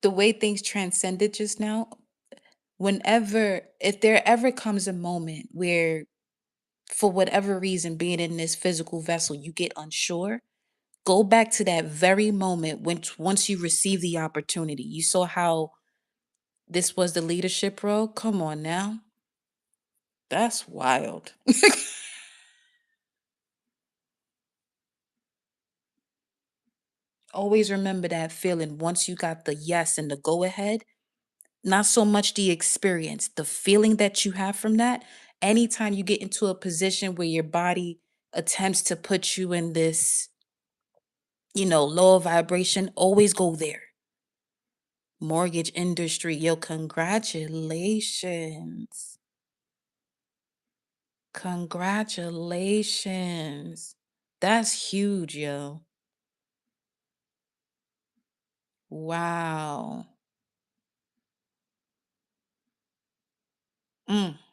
the way things transcended just now. Whenever, if there ever comes a moment where, for whatever reason, being in this physical vessel, you get unsure, go back to that very moment when once you receive the opportunity. You saw how this was the leadership role. Come on now. That's wild. Always remember that feeling once you got the yes and the go ahead, not so much the experience, the feeling that you have from that. Anytime you get into a position where your body attempts to put you in this, lower vibration, always go there. Mortgage industry, yo, congratulations. Congratulations. That's huge, yo. Wow.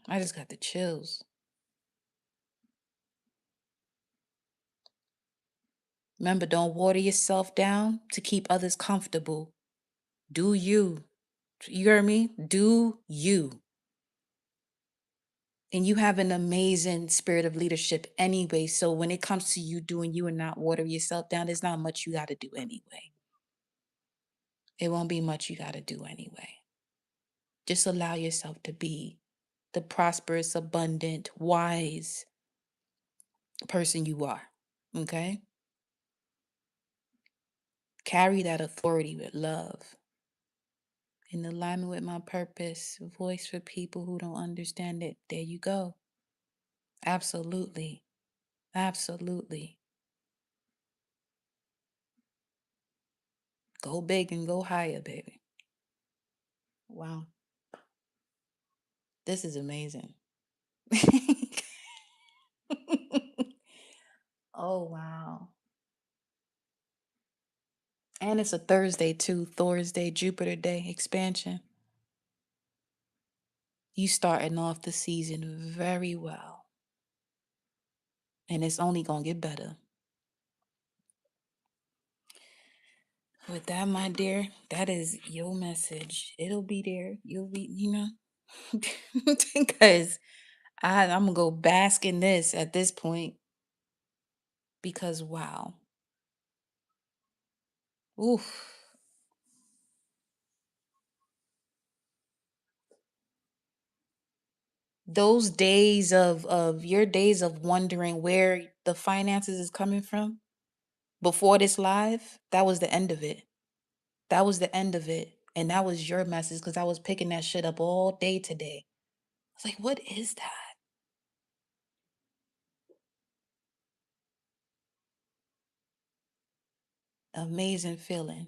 I just got the chills. Remember, don't water yourself down to keep others comfortable. Do you. You hear me? Do you. And you have an amazing spirit of leadership anyway. So when it comes to you doing you and not water yourself down, there's not much you got to do anyway. It won't be much you got to do anyway. Just allow yourself to be the prosperous, abundant, wise person you are. Okay? Carry that authority with love. In alignment with my purpose, voice for people who don't understand it. There you go. Absolutely. Absolutely. Go big and go higher, baby. Wow. This is amazing. Oh, wow. And it's a Thursday too. Thursday, Jupiter Day, expansion. You starting off the season very well. And it's only going to get better. With that, my dear, that is your message. It'll be there. You'll be, because I'm going to go bask in this at this point because, wow. Oof. Those days of your days of wondering where the finances is coming from before this live, that was the end of it. That was the end of it. And that was your message because I was picking that shit up all day today. I was like, what is that? Amazing feeling.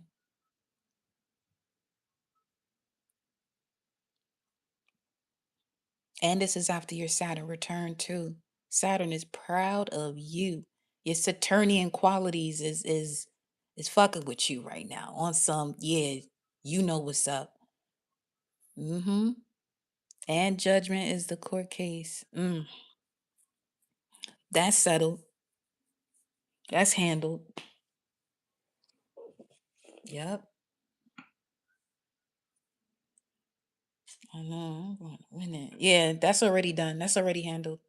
And this is after your Saturn return too. Saturn is proud of you. Your Saturnian qualities is fucking with you right now on some, yeah, you know what's up. Mm-hmm. And judgment is the court case. That's settled. That's handled. Yep. I know. I'm going to win it. Yeah, that's already done. That's already handled.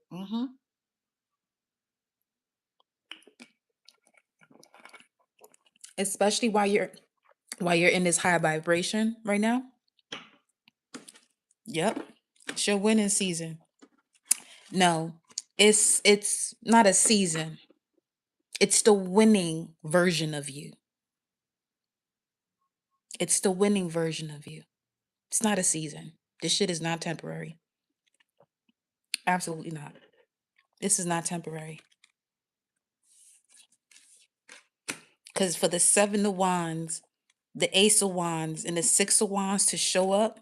Especially while you're in this high vibration right now. Yep. It's your winning season. No, it's not a season. It's the winning version of you. It's the winning version of you. It's not a season. This shit is not temporary. Absolutely not. This is not temporary. Because for the seven of wands, the ace of wands, and the six of wands to show up,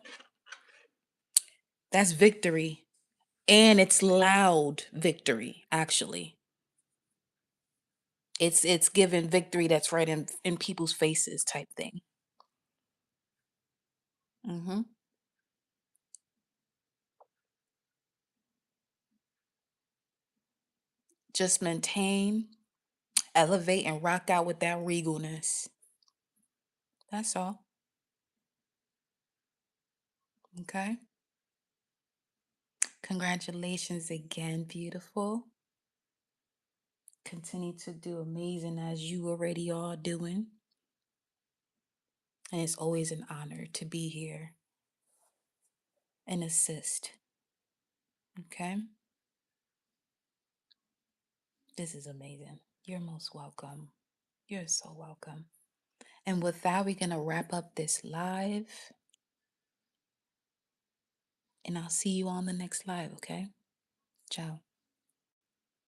that's victory. And it's loud victory, actually. It's giving victory that's right in people's faces type thing. hmm Just maintain, elevate, and rock out with that regalness. That's all. Okay. Congratulations again, beautiful. Continue to do amazing as you already are doing. And it's always an honor to be here and assist. Okay. This is amazing. You're most welcome. You're so welcome. And with that, we're going to wrap up this live. And I'll see you on the next live, okay? Ciao.